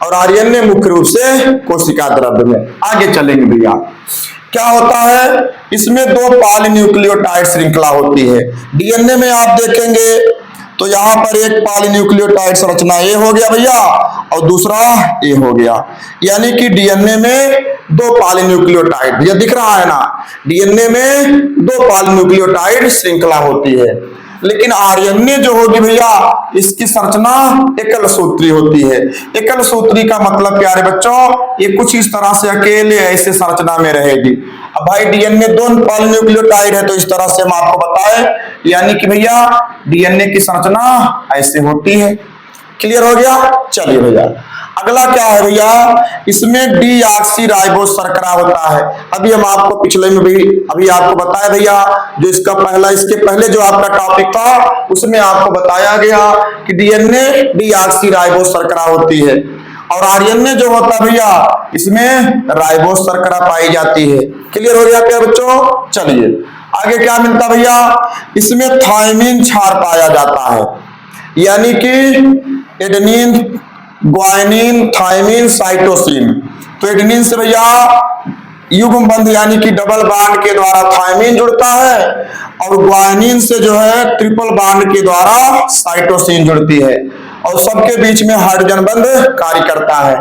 और आरएनए मुख्य रूप से कोशिका द्रव्य में। आगे चलेंगे भैया, क्या होता है, इसमें दो पॉलीन्यूक्लियोटाइड श्रृंखला होती है। डीएनए में आप देखेंगे तो यहां पर एक पॉलीन्यूक्लियोटाइड संरचना ए हो गया भैया और दूसरा ए हो गया, यानी कि डीएनए में दो पॉलीन्यूक्लियोटाइड, ये दिख रहा है ना, डीएनए में दो पॉलीन्यूक्लियोटाइड श्रृंखला होती है। लेकिन आरएनए जो होगी भैया इसकी संरचना एकल सूत्री होती है। एकल सूत्री का मतलब प्यारे बच्चों ये कुछ इस तरह से अकेले ऐसे संरचना में रहेगी। अब भाई डीएनए दो पॉलीन्यूक्लियोटाइड है तो इस तरह से हम आपको बताए, यानी कि भैया डीएनए की संरचना ऐसे होती है। क्लियर हो गया? चलिए भैया अगला क्या है भैया, इसमें डीऑक्सीराइबोस शर्करा होता है। अभी हम आपको पिछले में भी अभी आपको बताया भैया, जो इसका पहला इसके पहले जो आपका टॉपिक था उसमें आपको बताया गया कि डीएनए डीऑक्सीराइबोस शर्करा होती है और आरएनए जो होता है भैया इसमें राइबोस शर्करा पाई जाती है। क्लियर हो गया क्या बच्चों? चलिए आगे क्या मिलता भैया, इसमें थायमिन क्षार पाया जाता है, यानी कि एडेनिन, ग्वानिन, थायमिन, साइटोसिन। तो एडेनिन से भैया युग्म बंध यानी कि डबल बॉन्ड के द्वारा थायमिन जुड़ता है और ग्वानिन से जो है ट्रिपल बॉन्ड के द्वारा साइटोसिन जुड़ती है और सबके बीच में हाइड्रोजन बंध कार्य करता है,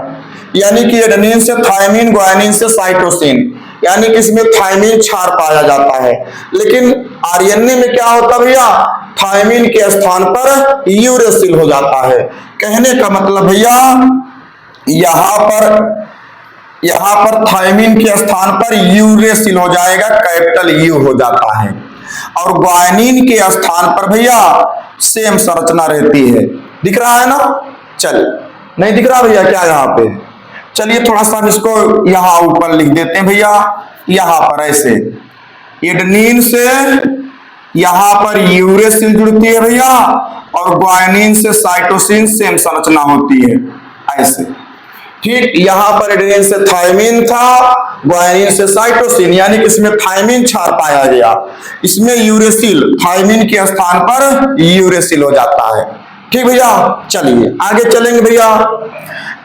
यानी कि एडेनिन से थायमिन, ग्वानिन से साइटोसिन, यानी कि इसमें थायमिन क्षार पाया जाता है। लेकिन आरएनए में क्या होता भैया, थायमिन के स्थान पर यूरेसिल हो जाता है। कहने का मतलब भैया यहां पर थायमिन के स्थान पर यूरेसिल हो जाएगा, कैपिटल यू हो जाता है, और ग्वानिन के स्थान पर भैया सेम संरचना रहती है। दिख रहा है ना? चल नहीं दिख रहा भैया क्या यहाँ पे? चलिए थोड़ा सा इसको यहां ऊपर लिख देते हैं भैया, यहां पर ऐसे एडेनिन से यहां पर यूरेसिल जुड़ती है भैया और ग्वानिन से साइटोसिन सेम संरचना होती है ऐसे। ठीक, यहां पर एडेनिन से थायमिन था, ग्वानिन से साइटोसिन, यानी कि इसमें थायमिन क्षार पाया गया, इसमें यूरेसिल, थायमिन के स्थान पर यूरेसिल हो जाता है। ठीक भैया, चलिए आगे चलेंगे भैया।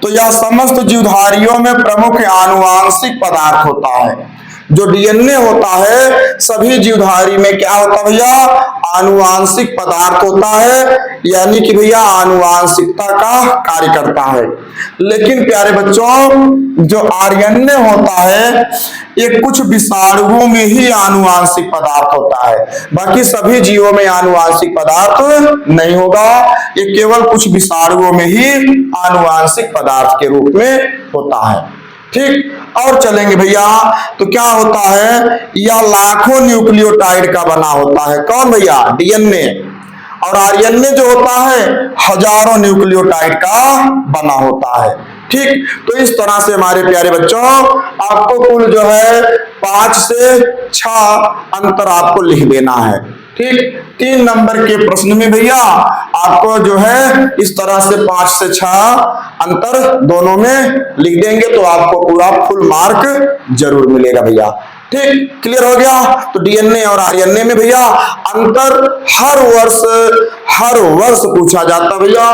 तो यह समस्त जीवधारियों में प्रमुख आनुवांशिक पदार्थ होता है। जो डीएनए होता है सभी जीवधारी में क्या होता भैया, आनुवांशिक पदार्थ होता है, यानी कि भैया आनुवांशिकता का कार्य करता है। लेकिन प्यारे बच्चों जो आरएनए होता है ये कुछ विषाणुओं में ही आनुवांशिक पदार्थ होता है, बाकी सभी जीवों में आनुवांशिक पदार्थ नहीं होगा, ये केवल कुछ विषाणुओं में ही आनुवांशिक पदार्थ के रूप में होता है। ठीक, और चलेंगे भैया तो क्या होता है, यह लाखों न्यूक्लियोटाइड का बना होता है। कौन भैया? डीएनए। और आरएनए जो होता है हजारों न्यूक्लियोटाइड का बना होता है। ठीक, तो इस तरह से हमारे प्यारे बच्चों आपको कुल जो है 5 से 6 अंतर आपको लिख देना है। ठीक, 3 नंबर के प्रश्न में भैया आपको जो है इस तरह से 5 से 6 अंतर दोनों में लिख देंगे तो आपको पूरा फुल मार्क जरूर मिलेगा भैया। ठीक, क्लियर हो गया? तो डीएनए और आरएनए में भैया अंतर हर वर्ष पूछा जाता भैया,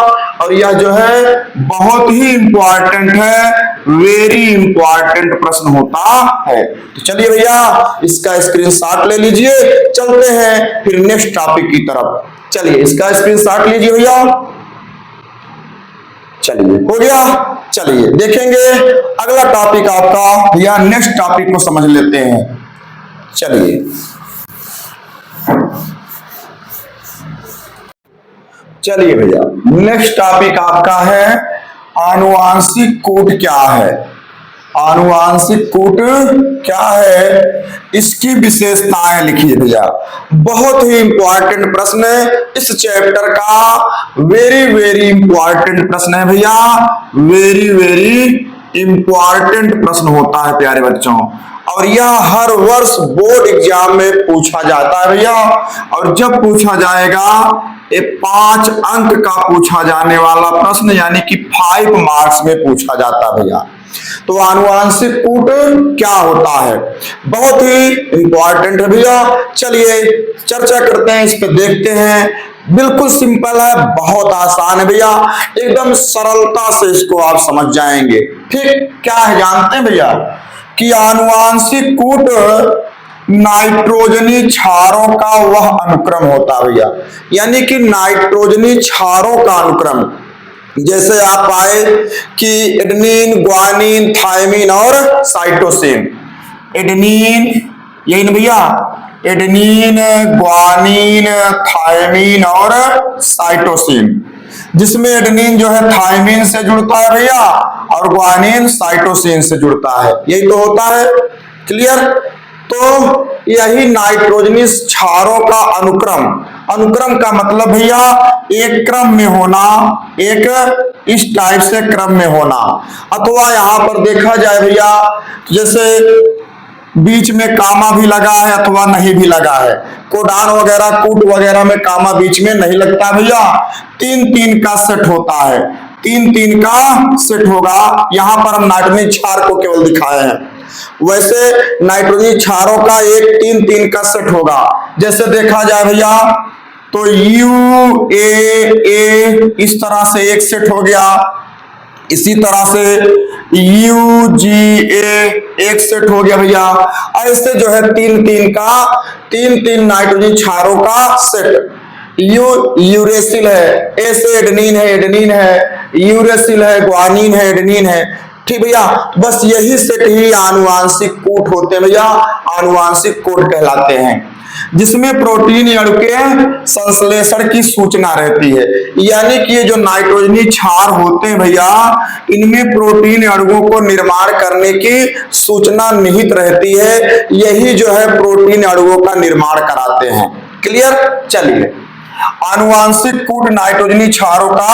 और यह जो है बहुत ही इंपॉर्टेंट है, वेरी इंपॉर्टेंट प्रश्न होता है। तो चलिए भैया इसका स्क्रीनशॉट ले लीजिए, चलते हैं फिर नेक्स्ट टॉपिक की तरफ। चलिए इसका स्क्रीनशॉट लीजिए भैया, चलिए हो गया। चलिए देखेंगे अगला टॉपिक आपका भैया, नेक्स्ट टॉपिक को समझ लेते हैं। चलिए चलिए भैया नेक्स्ट टॉपिक आपका है आनुवांशिक कूट क्या है। आनुवांशिक कूट क्या है, इसकी विशेषताएं लिखिए भैया। बहुत ही इंपॉर्टेंट प्रश्न है इस चैप्टर का, वेरी इंपॉर्टेंट प्रश्न है भैया, वेरी इंपॉर्टेंट प्रश्न होता है प्यारे बच्चों, और यह हर वर्ष बोर्ड एग्जाम में पूछा जाता है भैया। और जब पूछा जाएगा ये 5 अंक का पूछा जाने वाला प्रश्न, यानी कि 5 मार्क्स में पूछा जाता है भैया। तो आनुवांशिक कूट क्या होता है, बहुत ही इंपॉर्टेंट है भैया। चलिए चर्चा करते हैं, इस पे देखते हैं। बिल्कुल सिंपल है, बहुत आसान है भैया, एकदम सरलता से इसको आप समझ जाएंगे। ठीक, क्या है जानते हैं भैया कि आनुवांशिक कूट नाइट्रोजनी क्षारों का वह अनुक्रम होता है भैया, यानी कि नाइट्रोजनी क्षारों का अनुक्रम। जैसे आप पाए कि एडेनिन, ग्वानिन, थायमिन और साइटोसिन। एडेनिन, यही ना भैया, एडेनिन, ग्वानिन, थायमिन और साइटोसिन, जिसमें एडेनिन जो है थायमिन से जुड़ता है भैया और ग्वानिन साइटोसिन से जुड़ता है, यही तो होता है। क्लियर? तो यही नाइट्रोजनी क्षारों का अनुक्रम, अनुक्रम का मतलब भैया एक क्रम में होना, एक इस टाइप से क्रम में होना। अथवा यहां पर देखा जाए भैया, जैसे बीच में कामा भी लगा है अथवा नहीं भी लगा है। कोडान वगैरह, कूट वगैरह में कामा बीच में नहीं लगता भैया, 3-3 का सेट होता है, 3-3 का सेट होगा। यहां पर हम नाइट्रोजनी क्षार को केवल दिखाए हैं, वैसे नाइट्रोजनी क्षारों का एक 3-3 का सेट होगा। जैसे देखा जाए भैया तो यू ए इस तरह से एक सेट हो गया, इसी तरह से यू जी ए एक सेट हो गया भैया। ऐसे जो है 3-3 का, 3-3 नाइट्रोजन क्षारों का सेट। यू यूरेसिल है, ए से एडेनिन है, एडेनिन है, यूरेसिल है, ग्वानिन है, एडेनिन है। ठीक भैया, बस यही सेट ही आनुवांशिक कूट होते हैं भैया, आनुवांशिक कोड कहलाते हैं, जिसमें प्रोटीन अणु के संश्लेषण की सूचना रहती है। यानी कि ये जो नाइट्रोजनी क्षार होते हैं भैया, इनमें प्रोटीन अणुओं को निर्माण करने की सूचना निहित रहती है, यही जो है प्रोटीन अणुओं का निर्माण कराते हैं। क्लियर? चलिए, आनुवांशिक कूट नाइट्रोजनी क्षारों का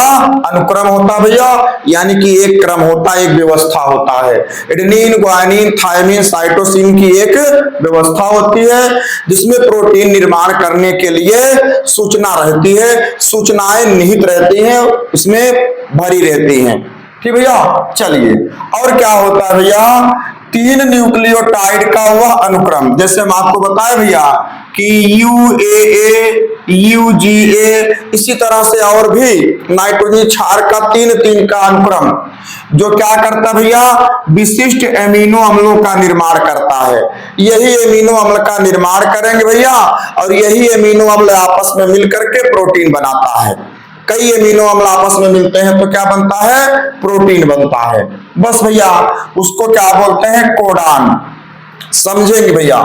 अनुक्रम होता भैया, यानी कि एक क्रम होता, एक व्यवस्था होता है। एडेनिन, ग्वानिन, थायमिन, साइटोसिन की एक व्यवस्था होती है, जिसमें प्रोटीन निर्माण करने के लिए सूचना रहती है, सूचनाएं निहित रहती हैं, उसमें भरी रहती हैं। ठीक भैया, चलिए और क्या होता है भैया, 3 न्यूक्लियोटाइड का वह अनुक्रम, जैसे हम आपको बताए भैया कि UAA, UGA, इसी तरह से और भी नाइट्रोजन क्षार का 3-3 का अनुक्रम जो क्या करता भैया, विशिष्ट एमिनो अम्लों का निर्माण करता है। यही एमिनो अम्ल का निर्माण करेंगे भैया, और यही एमिनो अम्ल आपस में मिलकर के प्रोटीन बनाता है। कई एमिनो अम्ल आपस में मिलते हैं तो क्या बनता है, प्रोटीन बनता है। बस भैया उसको क्या बोलते हैं, कोडान। समझेंगे भैया,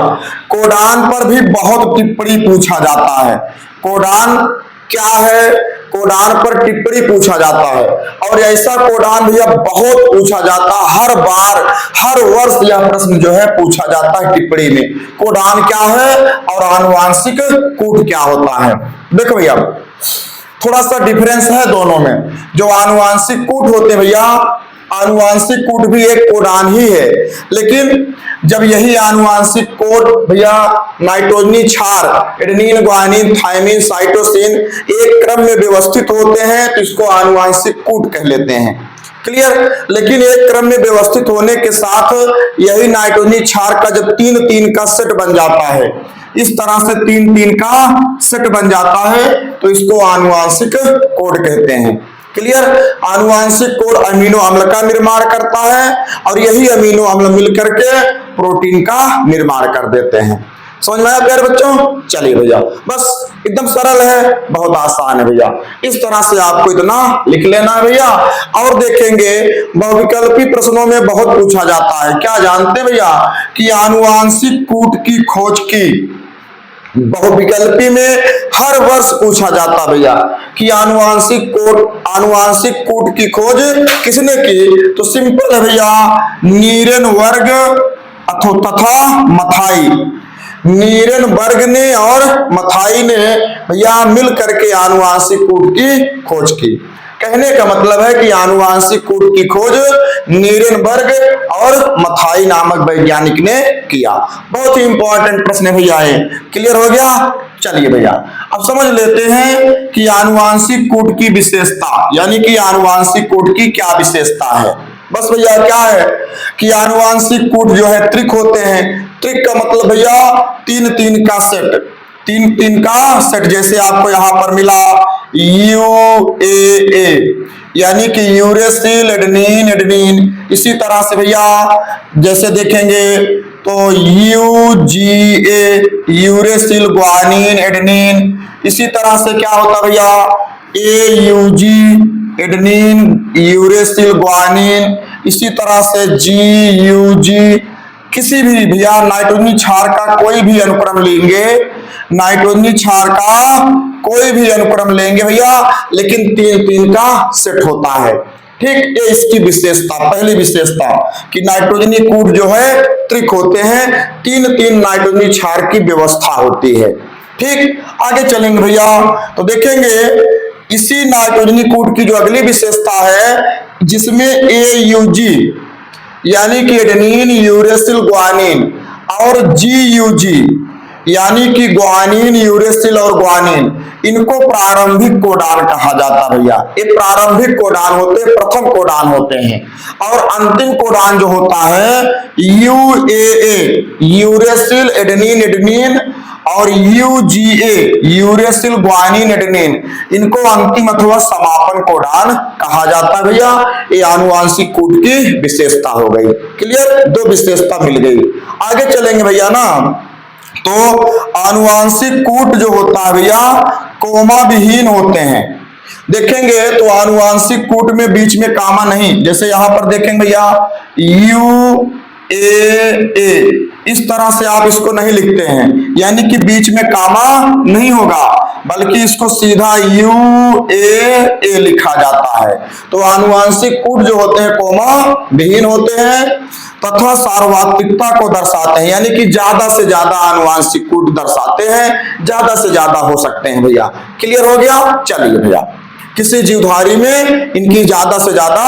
कोडान पर भी बहुत टिप्पणी पूछा जाता है। कोडान क्या है, कोडान पर टिप्पणी पूछा जाता है, और ऐसा कोडान भैया बहुत पूछा जाता है, हर बार हर वर्ष यह प्रश्न जो है पूछा जाता है टिप्पणी में, कोडान क्या है और आनुवांशिक कूट क्या होता है। देखो भैया थोड़ा सा डिफरेंस है दोनों में। जो आनुवांशिक कूट होते हैं भैया, आनुवांशिक कूट भी एक कोडान ही है, लेकिन जब यही आनुवांशिक कोड भैया नाइट्रोजनी क्षार एडेनिन, ग्वानिन, थायमिन, साइटोसिन एक क्रम में व्यवस्थित होते हैं तो इसको आनुवांशिक कूट कह लेते हैं। क्लियर? लेकिन एक क्रम में व्यवस्थित होने के साथ यही नाइट्रोजनी क्षार का जब 3-3 का सेट बन जाता है, इस तरह से 3-3 का सेट बन जाता है तो इसको आनुवांशिक कोड कहते हैं। क्लियर? आनुवांशिक कोड अमीनो अम्ल का निर्माण करता है, और यही अमीनो अम्ल मिलकर के प्रोटीन का निर्माण कर देते हैं। समझ में आया प्यारे बच्चों? चलिए भैया, बस एकदम सरल है, बहुत आसान है भैया, इस तरह से आपको इतना लिख लेना है भैया। और देखेंगे बहुविकल्पी प्रश्नों में बहुत पूछा जाता है, क्या जानते भैया कि आनुवांशिक कूट की खोज की बहुविकल्पी में हर वर्ष पूछा जाता भैया कि आनुवांशिक कूट की खोज किसने की, तो सिंपल है भैया, नीरेनबर्ग तथा मथाई, नीरेनबर्ग ने और मथाई ने भैया मिल करके आनुवांशिक कूट की खोज की। कहने का मतलब है कि आनुवांशिक कूट की खोज नीरेनबर्ग और मथाई नामक वैज्ञानिक ने किया। बहुत ही इंपॉर्टेंट प्रश्न है भैया ये। क्लियर हो गया? चलिए भैया अब समझ लेते हैं कि आनुवांशिक कूट की विशेषता, यानी कि आनुवांशिक कूट की क्या विशेषता है। बस भैया क्या है कि आनुवांशिक कूट जो है त्रिक होते हैं। त्रिक का मतलब भैया तीन तीन का सेट, तीन तीन का सेट। जैसे आपको यहां पर मिला UAA यानी कि यूरेसिल एडेनिन एडेनिन। इसी तरह से भैया जैसे देखेंगे तो UGA यूरेसिल ग्वानिन एडेनिन। इसी तरह से क्या होता भैया AUG एडेनिन यूरेसिल ग्वानिन। इसी तरह से GUG। किसी भी भैया नाइट्रोजनी क्षार का कोई भी अनुक्रम लेंगे, नाइट्रोजनी क्षार का कोई भी अनुक्रम लेंगे भैया, लेकिन तीन तीन का सेट होता है। ठीक, ये इसकी विशेषता, पहली विशेषता कि नाइट्रोजनी कूट जो है त्रिक होते हैं, तीन तीन नाइट्रोजनी क्षार की व्यवस्था होती है। ठीक, आगे चलेंगे भैया तो देखेंगे इसी नाइट्रोजनी कूट की जो अगली विशेषता है जिसमें AUG यानी कि एडेनिन यूरेसिल ग्वानिन और GUG यानी कि ग्वानिन यूरेसिल और ग्वानिन, इनको प्रारंभिक कोडान कहा जाता है भैया। ये प्रारंभिक कोडान होते हैं, प्रथम कोडान होते हैं। और अंतिम कोडान जो होता है UAA यूरेसिल एडेनिन एडेनिन और UGA यूरेसिल ग्वानिन एडेनिन, इनको अंतिम अथवा समापन कोडान कहा जाता है भैया। ये आनुवांशिक कूट की विशेषता हो गई। क्लियर, दो विशेषता मिल गई। आगे चलेंगे भैया ना तो आनुवांशिक कूट जो होता है भैया कोमा विहीन होते हैं। देखेंगे तो आनुवांशिक कूट में बीच में कामा नहीं, जैसे यहां पर देखेंगे भैया UAA, इस तरह से आप इसको नहीं लिखते हैं, यानी कि बीच में कामा नहीं होगा, बल्कि इसको सीधा UAA लिखा जाता है। तो आनुवांशिक कूट जो होते हैं कोमा विहीन होते हैं तथा सार्वत्रिकता को दर्शाते हैं, यानी कि ज्यादा से ज्यादा आनुवांशिक कूट दर्शाते हैं, ज्यादा से ज्यादा हो सकते हैं भैया। क्लियर हो गया। चलिए भैया किसी जीवधारी में इनकी ज्यादा से ज्यादा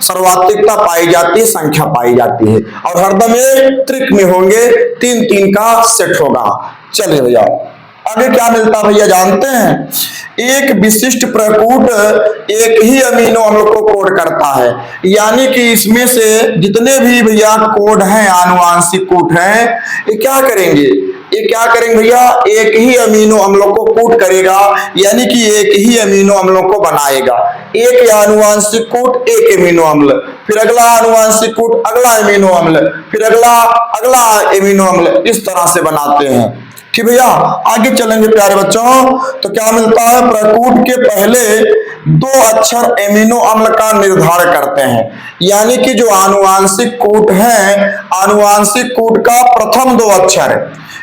सर्वात्रिकता पाई जाती है, संख्या पाई जाती है, और हरदम ये त्रिक में होंगे, तीन तीन का सेट होगा। चलिए भैया आगे क्या मिलता भैया जानते हैं। एक विशिष्ट प्रकूट एक ही अमीनो अम्ल को कोड करता है, यानी कि इसमें से जितने भी भैया कोड हैं आनुवांशिक कूट हैं, ये क्या करेंगे, ये क्या करेंगे भैया एक ही अमीनो अम्लों को कूट करेगा, यानी कि एक ही अमीनो अम्लों को बनाएगा। एक आनुवांशिक कूट एक अमीनो अम्ल, फिर अगला आनुवांशिक कूट अगला अमीनो अम्ल, फिर अगला अमीनो अम्ल, इस तरह से बनाते हैं। ठीक भैया आगे चलेंगे प्यारे बच्चों तो क्या मिलता है, प्रकूट के पहले दो अक्षर एमिनो अम्ल का निर्धारण करते हैं, यानी कि जो आनुवांशिक कूट है, आनुवांशिक कूट का प्रथम दो अक्षर,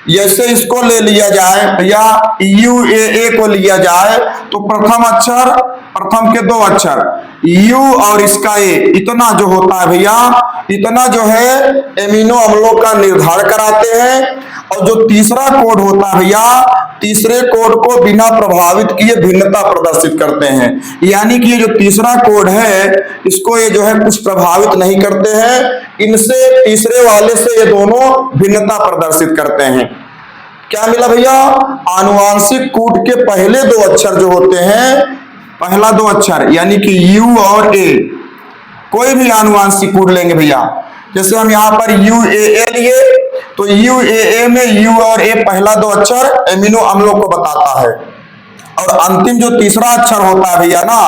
जैसे इसको ले लिया जाए या UAA को लिया जाए तो प्रथम अक्षर, प्रथम के दो अक्षर U और इसका A, इतना जो होता है भैया, इतना जो है एमिनो अम्लों का निर्धारण कराते हैं। और जो तीसरा कोड होता है भैया, तीसरे कोड को बिना प्रभावित किए भिन्नता प्रदर्शित करते हैं, यानी कि ये जो तीसरा कोड है इसको ये जो है कुछ प्रभावित नहीं करते हैं, इनसे तीसरे वाले से ये दोनों भिन्नता प्रदर्शित करते हैं। क्या मिला भैया, आनुवांशिक कूट के पहले दो अक्षर जो होते हैं, पहला दो अक्षर यानी कि U और A, कोई भी आनुवांशिक कूट लेंगे भैया, जैसे हम यहाँ पर UAA लिए तो UAA में U और A पहला दो अक्षर एमिनो अम्लों को बताता है, और अंतिम जो तीसरा अक्षर होता है भैया ना,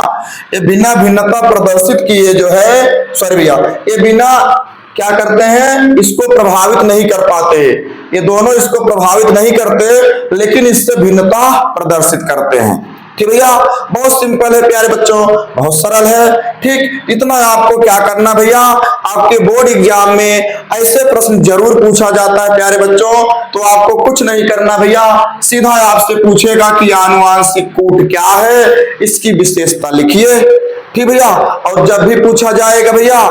ये बिना भिन्नता प्रदर्शित किए जो है, सॉरी भैया, ये बिना क्या करते हैं, इसको प्रभावित नहीं कर पाते, ये दोनों इसको प्रभावित नहीं करते, लेकिन इससे भिन्नता प्रदर्शित करते हैं। ठीक भैया बहुत सिंपल है प्यारे बच्चों, बहुत सरल है। ठीक, इतना आपको क्या करना भैया, आपके बोर्ड एग्जाम में ऐसे प्रश्न जरूर पूछा जाता है प्यारे बच्चों, तो आपको कुछ नहीं करना भैया, सीधा आपसे पूछेगा कि आनुवांशिक कूट क्या है, इसकी विशेषता लिखिए। ठीक भैया, और जब भी पूछा जाएगा भैया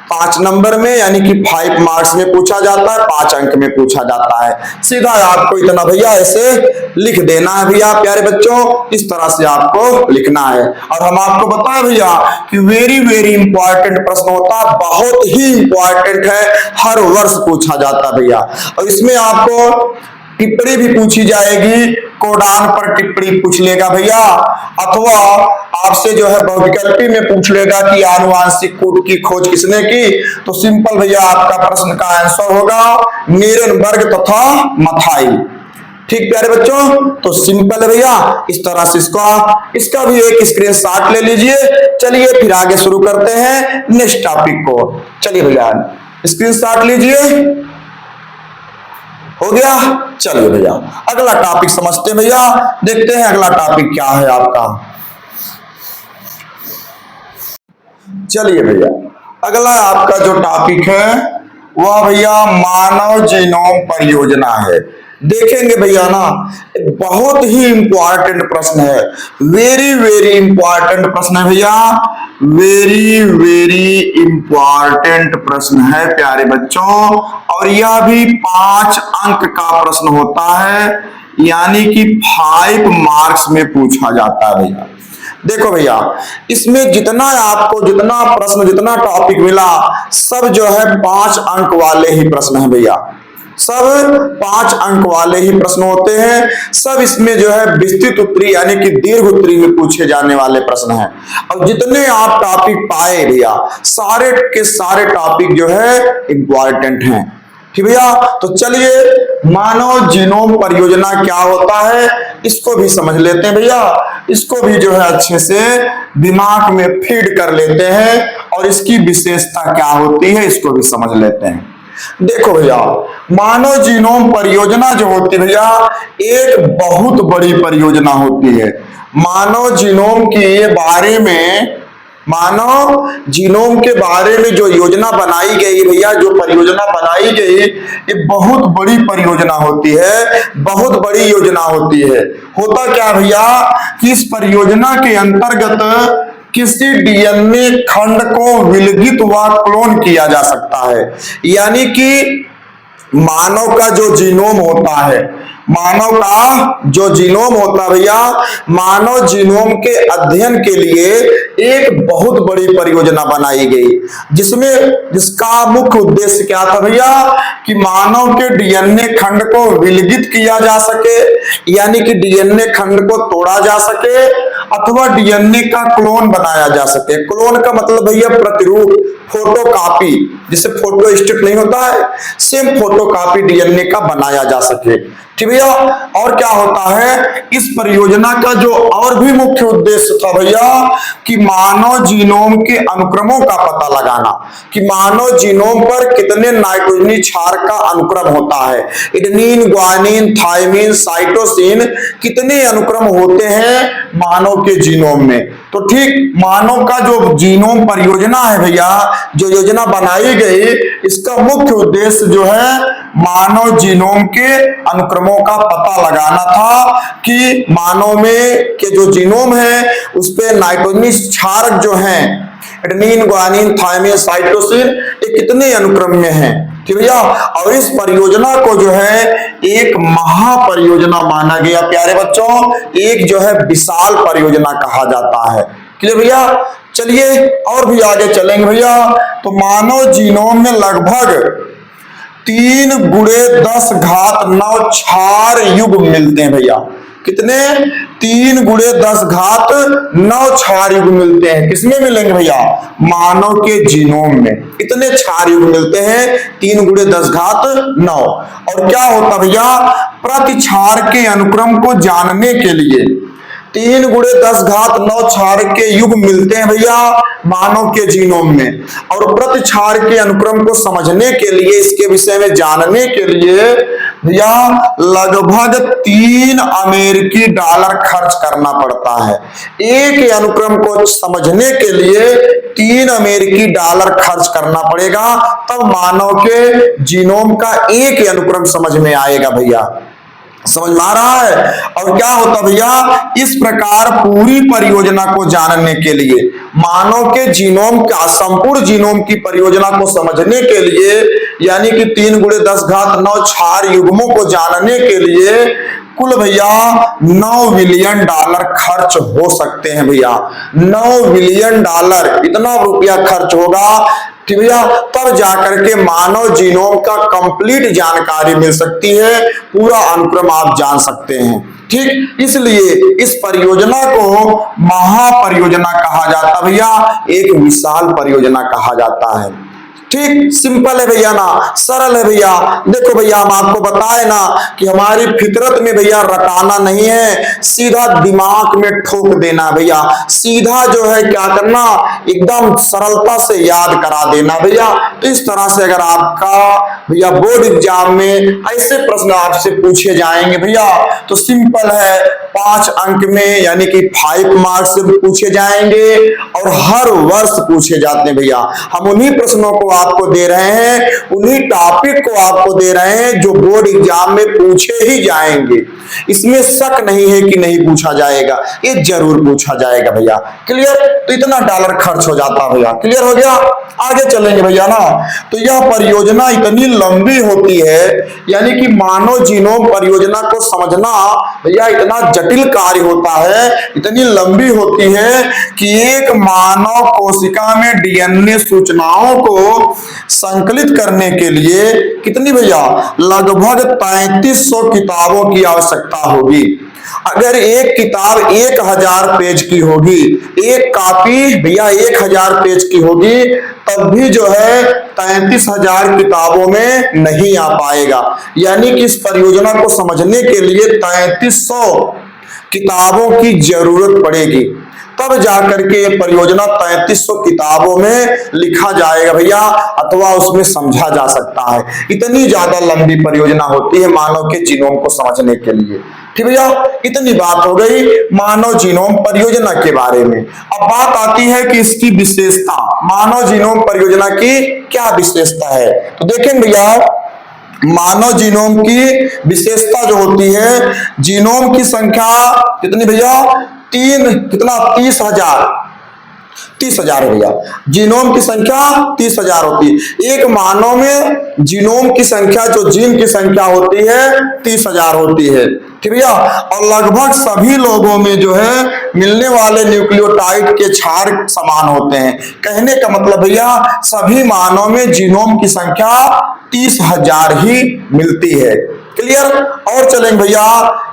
5 नंबर में, यानी कि 5 मार्क्स में पूछा जाता है, 5 अंक में पूछा जाता है, सीधा आपको इतना भैया ऐसे लिख देना है भैया प्यारे बच्चों, इस तरह से आपको लिखना है। और हम आपको बताएं भैया कि वेरी वेरी इंपॉर्टेंट प्रश्न होता है, बहुत ही इंपॉर्टेंट है, हर वर्ष पूछा जाता है भैया, और इसमें आपको टिप्पणी भी पूछी जाएगी, कोडान पर टिप्पणी पूछ लेगा भैया, अथवा आपसे जो है बहुविकल्पी में पूछ लेगा कि आनुवांशिक कोड की खोज किसने की। तो सिंपल भैया आपका प्रश्न का आंसर होगा नीरेनबर्ग तथा मथाई। ठीक प्यारे बच्चों, तो सिंपल है भैया। इस तरह से इसका भी एक स्क्रीनशॉट ले लीजिए। चलिए फिर आगे शुरू करते हैं नेक्स्ट टॉपिक को। चलिए भैया स्क्रीनशॉट लीजिए, हो गया। चलिए भैया अगला टॉपिक समझते हैं भैया, देखते हैं अगला टॉपिक क्या है आपका। चलिए भैया अगला आपका जो टॉपिक है वह भैया मानव जीनोम परियोजना है। देखेंगे भैया ना, बहुत ही इंपॉर्टेंट प्रश्न है, वेरी वेरी इंपॉर्टेंट प्रश्न है भैया, वेरी वेरी इंपॉर्टेंट प्रश्न है प्यारे बच्चों। और यह भी 5 अंक का प्रश्न होता है, यानी कि 5 मार्क्स में पूछा जाता है भैया। देखो भैया इसमें जितना आपको जितना प्रश्न जितना टॉपिक मिला सब जो है 5 अंक वाले ही प्रश्न है भैया, सब 5 अंक वाले ही प्रश्न होते हैं। सब इसमें जो है विस्तृत उत्तरी यानी कि दीर्घ उत्तरी में पूछे जाने वाले प्रश्न हैं। और जितने आप टॉपिक पाए भैया सारे के सारे टॉपिक जो है इंपॉर्टेंट हैं। ठीक भैया, तो चलिए मानव जीनोम परियोजना क्या होता है इसको भी समझ लेते हैं भैया, इसको भी जो है अच्छे से दिमाग में फीड कर लेते हैं और इसकी विशेषता क्या होती है इसको भी समझ लेते हैं। देखो भैया मानव जीनोम परियोजना जो होती है भैया एक बहुत बड़ी परियोजना होती है। मानव जीनोम के बारे में जो योजना बनाई गई भैया, जो परियोजना बनाई गई ये बहुत बड़ी परियोजना होती है, बहुत बड़ी योजना होती है। होता क्या भैया कि इस परियोजना के अंतर्गत किसी डीएनए खंड को विलगित व क्लोन किया जा सकता है। यानी कि मानव का जो जीनोम होता है, मानव का जो जीनोम होता है भैया, मानव जीनोम के अध्ययन के लिए एक बहुत बड़ी परियोजना बनाई गई, जिसका मुख्य उद्देश्य क्या था भैया कि मानव के डीएनए खंड को विलगित किया जा सके, यानी कि डीएनए खंड को तोड़ा जा सके अथवा डीएनए का क्लोन बनाया जा सके। क्लोन का मतलब भैया प्रतिरूप, फोटोकॉपी, जिसे फोटो स्टेट नहीं होता है, सेम फोटोकॉपी डीएनए का बनाया जा सके। ठीक भैया, और क्या होता है इस परियोजना का जो और भी मुख्य उद्देश्य था भैया कि मानव जीनोम के अनुक्रमों का पता लगाना, कि मानव जीनोम पर कितने नाइट्रोजनी क्षार का अनुक्रम होता है, एडेनिन, ग्वानिन, थायमिन, साइटोसिन, कितने अनुक्रम होते हैं मानव के जीनोम में। तो ठीक मानव का जो जीनोम परियोजना है भैया, जो योजना बनाई गई, इसका मुख्य उद्देश्य जो है मानव जीनोम के अनुक्रमों का पता लगाना था कि मानव में के जो जीनोम है उस पे नाइट्रोजनी क्षारक जो हैं एडेनिन, ग्वानिन, थायमिन, साइटोसिन ये कितने अनुक्रम में हैं। ठीक भैया, और इस परियोजना को जो है एक महापरियोजना माना गया प्यारे बच्चों, एक जो है विशाल परियोजना कहा जाता है। क्लियर भैया, चलिए और भी आगे चलेंगे भैया। तो मानव जीनोम में लगभग 3 × 10⁹ क्षार युग मिलते हैं भैया। कितने? 3 × 10⁹ क्षार युग मिलते हैं। किसमें मिलेंगे भैया? मानव के जीनोम में इतने क्षार युग मिलते हैं 3 × 10⁹। और क्या होता भैया प्रति क्षार के अनुक्रम को जानने के लिए 3 × 10⁹ क्षार के युग मिलते हैं भैया मानव के जीनोम में। और प्रति क्षार के अनुक्रम को समझने के लिए, इसके विषय में जानने के लिए भैया लगभग $3 खर्च करना पड़ता है। एक अनुक्रम को समझने के लिए $3 खर्च करना पड़ेगा, तब मानव के जीनोम का एक अनुक्रम समझ में आएगा भैया। समझ में आ रहा है? और क्या होता भैया इस प्रकार पूरी परियोजना को जानने के लिए, मानव के जीनोम का संपूर्ण जीनोम की परियोजना को समझने के लिए, यानी कि 3 × 10⁹ क्षार युग्मों को जानने के लिए कुल भैया 9 बिलियन डॉलर खर्च हो सकते हैं भैया। 9 बिलियन डॉलर इतना रुपया खर्च होगा कि भैया तब जाकर के मानव जीनोम का कंप्लीट जानकारी मिल सकती है, पूरा अनुक्रम आप जान सकते हैं। ठीक, इसलिए इस परियोजना को महापरियोजना कहा जाता भैया, एक विशाल परियोजना कहा जाता है। ठीक, सिंपल है भैया ना, सरल है भैया। देखो भैया हम आपको बताए ना कि हमारी फितरत में भैया रटाना नहीं है, सीधा दिमाग में ठोक देना भैया, सीधा जो है क्या करना, एकदम सरलता से याद करा देना भैया। तो इस तरह से अगर आपका भैया बोर्ड एग्जाम में ऐसे प्रश्न आपसे पूछे जाएंगे भैया, तो सिंपल है, 5 अंक में यानी कि 5 मार्क्स से पूछे जाएंगे और हर वर्ष पूछे जाते हैं भैया। हम उन्हीं प्रश्नों को आपको दे रहे हैं, उन्हीं टॉपिक को आपको दे रहे हैं जो बोर्ड एग्जाम में पूछे ही जाएंगे। इसमें शक नहीं है कि नहीं पूछा जाएगा, ये जरूर पूछा जाएगा भैया। क्लियर? तो इतना डॉलर खर्च हो जाता भैया। क्लियर हो गया? आगे चलेंगे भैया ना। तो यह परियोजना इतनी लंबी होती है, यानी कि मानव जीनोम परियोजना को समझना भैया इतना जटिल कार्य होता है, इतनी लंबी होती है कि एक मानव कोशिका में डीएनए सूचनाओं को संकलित करने के लिए कितनी भैया, लगभग 3300 किताबों की आवश्यकता होगी। अगर एक किताब 1000 पेज की होगी, एक कॉपी भैया 1000 पेज की होगी, तब भी जो है 33,000 किताबों में नहीं आ पाएगा। यानी कि इस परियोजना को समझने के लिए 3300 किताबों की जरूरत पड़ेगी, तब जाकर के ये परियोजना 3300 किताबों में लिखा जाएगा भैया, अथवा उसमें समझा जा सकता है। इतनी ज्यादा लंबी परियोजना होती है मानव के जीनोम को समझने के लिए। ठीक भैया, इतनी बात हो गई मानव जीनोम परियोजना के बारे में। अब बात आती है कि इसकी विशेषता, मानव जीनोम परियोजना की क्या विशेषता है। तो देखें भैया, मानव जीनोम की विशेषता जो होती है, जीनोम की संख्या कितनी भैया, 30,000 भैया। जीनोम की संख्या 30,000 होती है। एक मानव में जीनोम की संख्या, जो जीन की संख्या होती है 30,000 होती है। ठीक भैया, और लगभग सभी लोगों में जो है मिलने वाले न्यूक्लियोटाइड के क्षार समान होते हैं। कहने का मतलब भैया सभी मानव में जीनोम की संख्या 30,000 ही मिलती है। क्लियर? और चलेंगे भैया,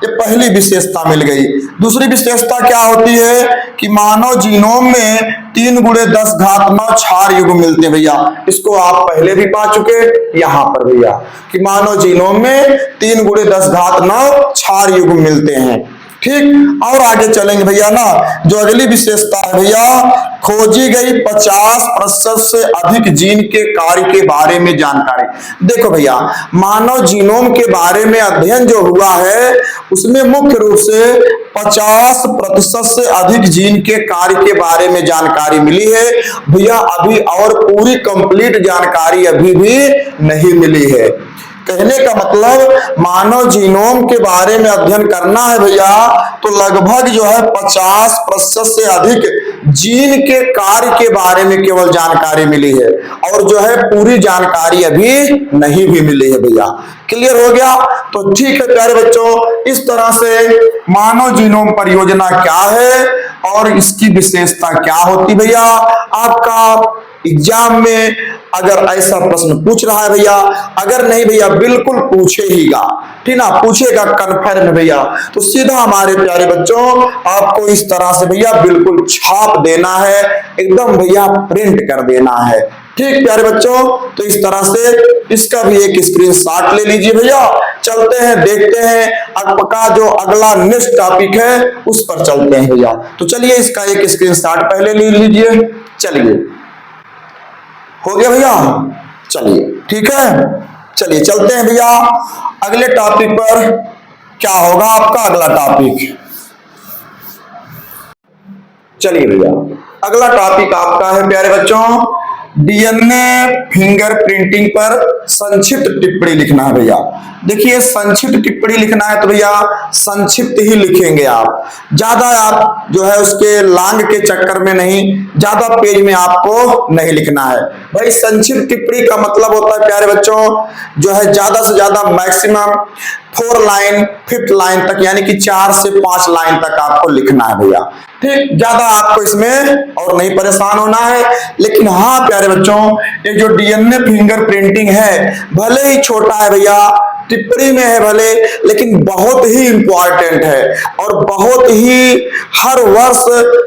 ये पहली विशेषता मिल गई। दूसरी विशेषता क्या होती है कि मानव जीनोम में 3 × 10⁹ क्षार युग्म मिलते हैं भैया। इसको आप पहले भी पा चुके यहां पर भैया, कि मानव जीनोम में 3 × 10⁹ क्षार युग्म मिलते हैं। ठीक, और आगे चलेंगे भैया ना, जो अगली विशेषता है भैया, खोजी गई 50% से अधिक जीन के कार्य के बारे में जानकारी। देखो भैया, मानव जीनोम के बारे में अध्ययन जो हुआ है उसमें मुख्य रूप से 50% से अधिक जीन के कार्य के बारे में जानकारी मिली है भैया। अभी और पूरी कंप्लीट जानकारी अभी भी नहीं मिली है। कहने का मतलब मानव जीनोम के बारे में अध्ययन करना है भैया, तो लगभग जो है 50% से अधिक जीन के कार्य के बारे में केवल जानकारी मिली है, और जो है पूरी जानकारी अभी नहीं भी मिली है भैया। क्लियर हो गया? तो ठीक है प्यारे बच्चों, इस तरह से मानव जीनोम परियोजना क्या है और इसकी विशेषता क्या होती भैया। आपका एग्जाम में अगर ऐसा प्रश्न पूछ रहा है भैया, अगर नहीं भैया बिल्कुल पूछेगा, ठीक ना, पूछेगा कन्फर्म भैया, तो सीधा हमारे प्यारे बच्चों आपको इस तरह से भैया बिल्कुल छाप देना है, एकदम भैया प्रिंट कर देना है। ठीक प्यारे बच्चों, तो इस तरह से इसका भी एक स्क्रीनशॉट ले लीजिए भैया। चलते हैं, देखते हैं आपका जो अगला नेक्स्ट टॉपिक है उस पर चलते हैं भैया। तो चलिए इसका एक स्क्रीनशॉट पहले ले लीजिए। चलिए, हो गया भैया? चलिए ठीक है, चलिए चलते हैं भैया अगले टॉपिक पर। क्या होगा आपका अगला टॉपिक? चलिए भैया, अगला टॉपिक आपका है प्यारे बच्चों डीएनए फिंगरप्रिंटिंग पर संक्षिप्त टिप्पणी लिखना है भैया। देखिए संक्षिप्त टिप्पणी लिखना है तो भैया संक्षिप्त ही लिखेंगे आप, ज्यादा आप जो है उसके लॉन्ग के चक्कर में नहीं, ज्यादा पेज में आपको नहीं लिखना है भाई। संक्षिप्त टिप्पणी का मतलब होता है प्यारे बच्चों जो है ज्यादा से ज्यादा मैक्सिमम 4 लाइन 5 लाइन तक, यानी कि 4 से 5 लाइन तक आपको लिखना है भैया। ठीक, ज्यादा आपको इसमें और नहीं परेशान होना है। लेकिन हाँ प्यारे बच्चों, ये जो डीएनए फिंगरप्रिंटिंग है भले ही छोटा है भैया, टिप्पणी में है भले, लेकिन बहुत ही इंपॉर्टेंट है और बहुत ही हर वर्ष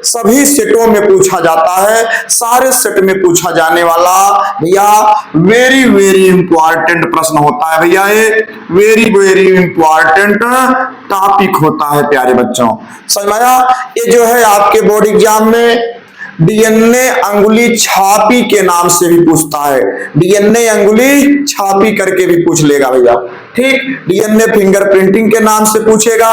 सभी सेटों में पूछा जाता है, सारे सेट में पूछा जाने वाला भैया वेरी वेरी इंपॉर्टेंट प्रश्न होता है भैया। ये वेरी वेरी इंपॉर्टेंट टॉपिक होता है प्यारे बच्चों, समझ में आया। ये जो है आपके बोर्ड एग्जाम में डीएनए अंगुली छापी के नाम से भी पूछता है, डीएनए अंगुली छापी करके भी पूछ लेगा भैया। ठीक, डीएनए फिंगरप्रिंटिंग के नाम से पूछेगा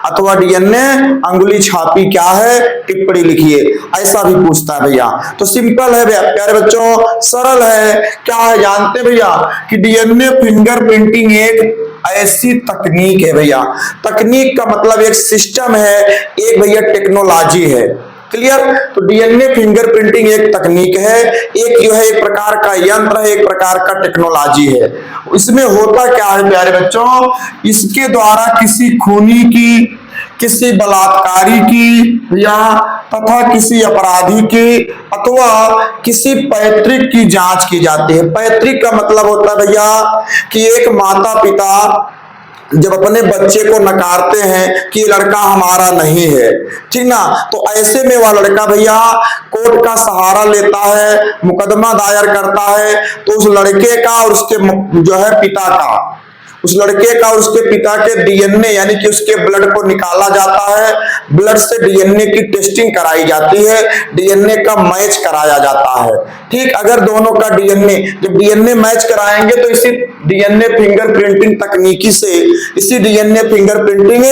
अथवा डीएनए अंगुली छापी क्या है टिप्पणी लिखिए, ऐसा भी पूछता है भैया। तो सिंपल है प्यारे बच्चों, सरल है। क्या है जानते भैया कि डीएनए फिंगरप्रिंटिंग एक ऐसी तकनीक है भैया, तकनीक का मतलब एक सिस्टम है, एक भैया टेक्नोलॉजी है। क्लियर। तो डीएनए फिंगरप्रिंटिंग एक तकनीक है, एक जो है एक प्रकार का यंत्र है, एक प्रकार का टेक्नोलॉजी है। इसमें होता क्या है प्यारे बच्चों, इसके द्वारा किसी खूनी की, किसी बलात्कारी की या तथा किसी अपराधी की अथवा किसी पैतृक की जांच की जाती है। पैतृक का मतलब होता है भैया कि एक माता पिता जब अपने बच्चे को नकारते हैं कि लड़का हमारा नहीं है, ठीक ना, तो ऐसे में वह लड़का भैया कोर्ट का सहारा लेता है, मुकदमा दायर करता है। तो उस लड़के का और उसके जो है पिता का, उस लड़के का और उसके पिता के डीएनए यानी कि उसके ब्लड को निकाला जाता है, ब्लड से डीएनए की टेस्टिंग कराई जाती है, डीएनए का मैच कराया जाता है। ठीक, अगर दोनों का डीएनए, जब डीएनए मैच कराएंगे तो इसी डीएनए फिंगरप्रिंटिंग तकनीकी से, इसी डीएनए फिंगरप्रिंटिंग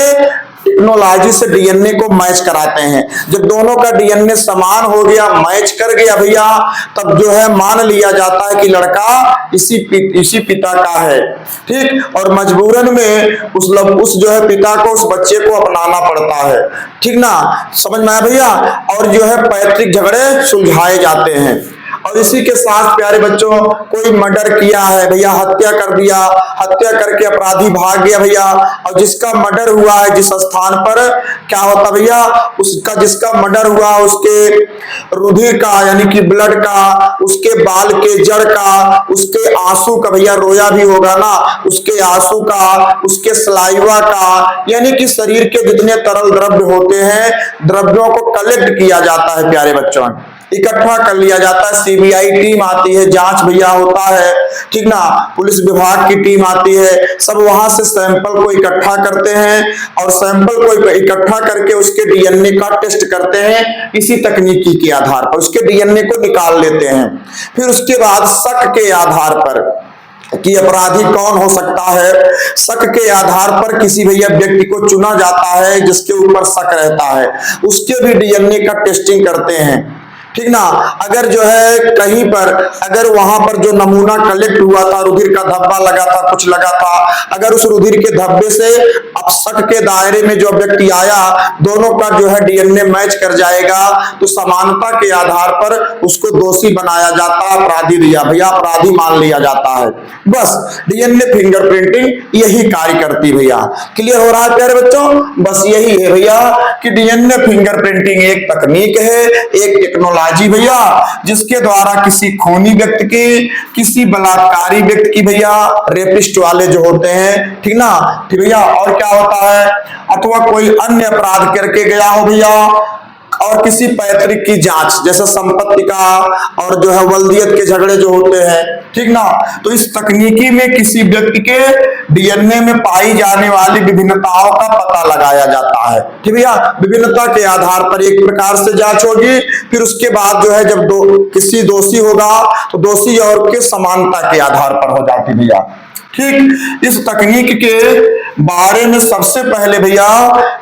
टेक्नोलॉजी से डीएनए को मैच कराते हैं। जब दोनों का डीएनए समान हो गया, मैच कर गया भैया, तब जो है मान लिया जाता है कि लड़का इसी पिता का है। ठीक, और मजबूरन में उस जो है पिता को उस बच्चे को अपनाना पड़ता है। ठीक ना, समझ में आया भैया। और जो है पैतृक झगड़े सुलझाए जाते हैं। और इसी के साथ प्यारे बच्चों, कोई मर्डर किया है भैया, हत्या कर दिया, हत्या करके अपराधी भाग गया भैया, और जिसका मर्डर हुआ है जिस स्थान पर, क्या होता भैया, उसका जिसका मर्डर हुआ उसके रुधिर का यानी कि ब्लड का, उसके बाल के जड़ का, उसके आंसू का, भैया रोया भी होगा ना, उसके आंसू का, उसके सलाइवा का, यानी कि शरीर के जितने तरल द्रव्य होते हैं, द्रव्यों को कलेक्ट किया जाता है प्यारे बच्चों, इकट्ठा कर लिया जाता है। सीबीआई टीम आती है, जांच भैया होता है, ठीक ना, पुलिस विभाग की टीम आती है, सब वहां से सैंपल को इकट्ठा करते हैं और सैंपल को इकट्ठा करके उसके डीएनए का टेस्ट करते हैं। इसी तकनीकी के आधार पर उसके डीएनए को निकाल लेते हैं। फिर उसके बाद शक के आधार पर कि अपराधी कौन हो सकता है, शक के आधार पर किसी भैया व्यक्ति को चुना जाता है जिसके ऊपर शक रहता है, उसके भी डीएनए का टेस्टिंग करते हैं। ठीक ना, अगर जो है कहीं पर, अगर वहां पर जो नमूना कलेक्ट हुआ था, रुधिर का धब्बा लगा था, कुछ लगा था, अगर उस रुधिर के धब्बे से अब शक के दायरे में जो व्यक्ति आया, दोनों का जो है डीएनए मैच कर जाएगा, तो समानता के आधार पर उसको दोषी बनाया जाता है, अपराधी दिया भैया, अपराधी मान लिया जाता है। बस डीएनए फिंगरप्रिंटिंग यही कार्य करती भैया। क्लियर हो रहा है प्यारे बच्चों? बस यही है भैया कि डीएनए फिंगरप्रिंटिंग एक तकनीक है, एक टेक्नोलॉजी भैया, जिसके द्वारा किसी खूनी व्यक्ति की, किसी बलात्कारी व्यक्ति की भैया, रेपिस्ट वाले जो होते हैं, ठीक ना, ठीक भैया, और क्या होता है, अथवा कोई अन्य अपराध करके गया हो भैया, और किसी पैतृक की जांच जैसे संपत्ति का और जो है वल्दियत के झगड़े जो होते हैं, ठीक ना, तो इस तकनीकी में किसी व्यक्ति के डीएनए में पाई जाने वाली विभिन्नताओं का पता लगाया जाता है। ठीक भैया, विभिन्नता के आधार पर एक प्रकार से जांच होगी, फिर उसके बाद जो है जब किसी दोषी होगा तो दोषी और के समानता के आधार पर हो जाती भैया। ठीक, इस तकनीक के बारे में सबसे पहले भैया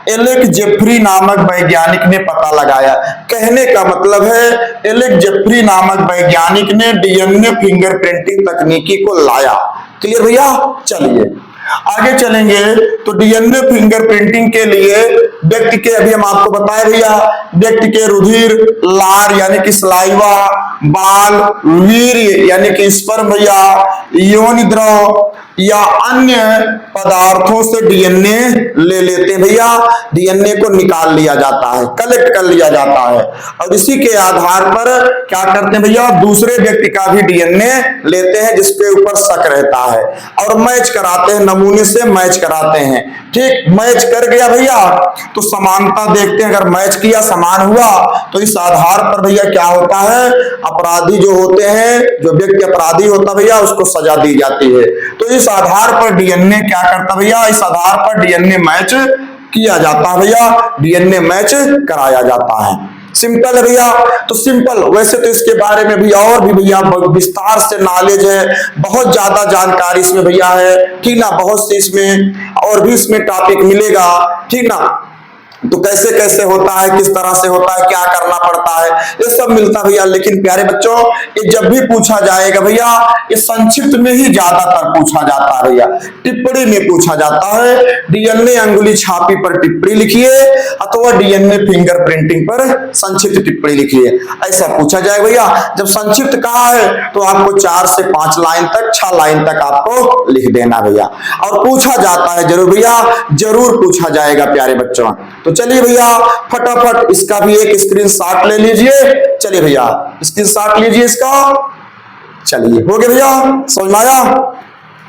एलेक जेफरी नामक वैज्ञानिक ने पता लगाया। कहने का मतलब है एलेक जेफरी नामक वैज्ञानिक ने डीएनए फिंगरप्रिंटिंग तकनीकी को लाया। क्लियर भैया? चलिए आगे चलेंगे। तो डीएनए फिंगरप्रिंटिंग के लिए व्यक्ति के, अभी हम आपको बताए भैया, व्यक्ति के रुधिर, लार यानी कि सलाइवा, बाल, वीर्य यानी कि स्पर्म भैया, योनि द्रव या अन्य पदार्थों से डीएनए ले लेते हैं भैया। डीएनए को निकाल लिया जाता है, कलेक्ट कर लिया जाता है और इसी के आधार पर क्या करते हैं भैया, दूसरे व्यक्ति का भी डीएनए लेते हैं जिसके ऊपर शक रहता है और मैच कराते हैं, नमूने से मैच कराते हैं। ठीक, मैच कर गया भैया तो समानता देखते हैं, अगर मैच किया समान हुआ तो इस आधार पर भैया क्या होता है, अपराधी जो होते हैं, जो व्यक्ति अपराधी होता भैया उसको सजा दी जाती है। तो इस आधार पर डीएनए क्या करता भैया, इस आधार पर डीएनए मैच किया जाता है भैया, डीएनए मैच कराया जाता है। सिंपल है भैया। तो सिंपल, वैसे तो इसके बारे में भी और भी भैया विस्तार से नॉलेज है, बहुत ज्यादा जानकारी इसमें भैया है, ठीक ना, बहुत से इसमें और भी इसमें टॉपिक मिलेगा, ठीक ना। तो कैसे कैसे होता है, किस तरह से होता है, क्या करना पड़ता है, ये सब मिलता भैया। लेकिन प्यारे बच्चों ये जब भी पूछा जाएगा भैया ये संक्षिप्त में ही ज्यादातर पूछा जाता है भैया, टिप्पणी में पूछा जाता है। डीएनए अंगुली छापी पर टिप्पणी लिखिए अथवा डीएनए फिंगरप्रिंटिंग पर संक्षिप्त टिप्पणी लिखिए, ऐसा पूछा जाएगा भैया। जब संक्षिप्त कहा है तो आपको 4 से 5 लाइन तक, 6 लाइन तक आपको लिख देना भैया। और पूछा जाता है जरूर भैया, जरूर पूछा जाएगा प्यारे बच्चों। तो चलिए भैया फटाफट इसका भी एक स्क्रीनशॉट ले लीजिए। चलिए भैया स्क्रीनशॉट लीजिए इसका। चलिए हो गया भैया, समझ में आया?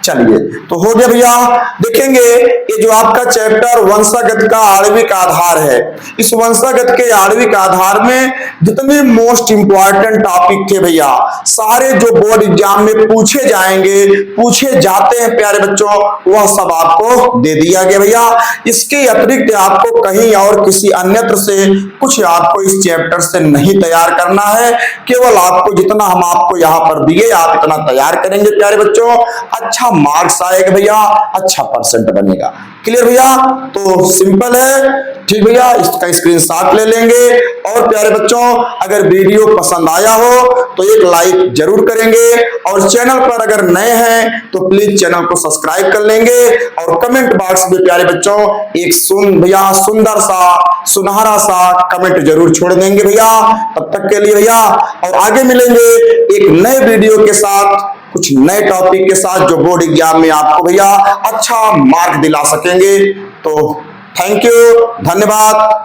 चलिए तो हो गया भैया। देखेंगे ये जो आपका चैप्टर वंशागत का आणविक आधार है, इस वंशागत के आणविक आधार में जितने मोस्ट इंपॉर्टेंट टॉपिक थे भैया सारे जो बोर्ड एग्जाम में पूछे जाएंगे, पूछे जाते हैं प्यारे बच्चों, वह सब आपको दे दिया गया भैया। इसके अतिरिक्त आपको कहीं और किसी अन्यत्र से कुछ आपको इस चैप्टर से नहीं तैयार करना है, केवल आपको जितना हम आपको यहाँ पर दिए आप इतना तैयार करेंगे प्यारे बच्चों, अच्छा मार्क्स आएगा भैया, अच्छा परसेंट बनेगा। क्लियर भैया? तो सिंपल है, ठीक भैया, इसका स्क्रीनशॉट ले लेंगे। और प्यारे बच्चों अगर वीडियो पसंद आया हो तो एक लाइक जरूर करेंगे और चैनल पर अगर नए हैं तो प्लीज चैनल को सब्सक्राइब कर लेंगे और कमेंट बॉक्स में प्यारे बच्चों एक सुंदर सा सुनहरा सा कमेंट जरूर छोड़ देंगे भैया। तब तक के लिए भैया और आगे मिलेंगे एक नए वीडियो के साथ, कुछ नए टॉपिक के साथ जो बोर्ड एग्जाम में आपको भैया अच्छा मार्क दिला सकेंगे। तो थैंक यू, धन्यवाद।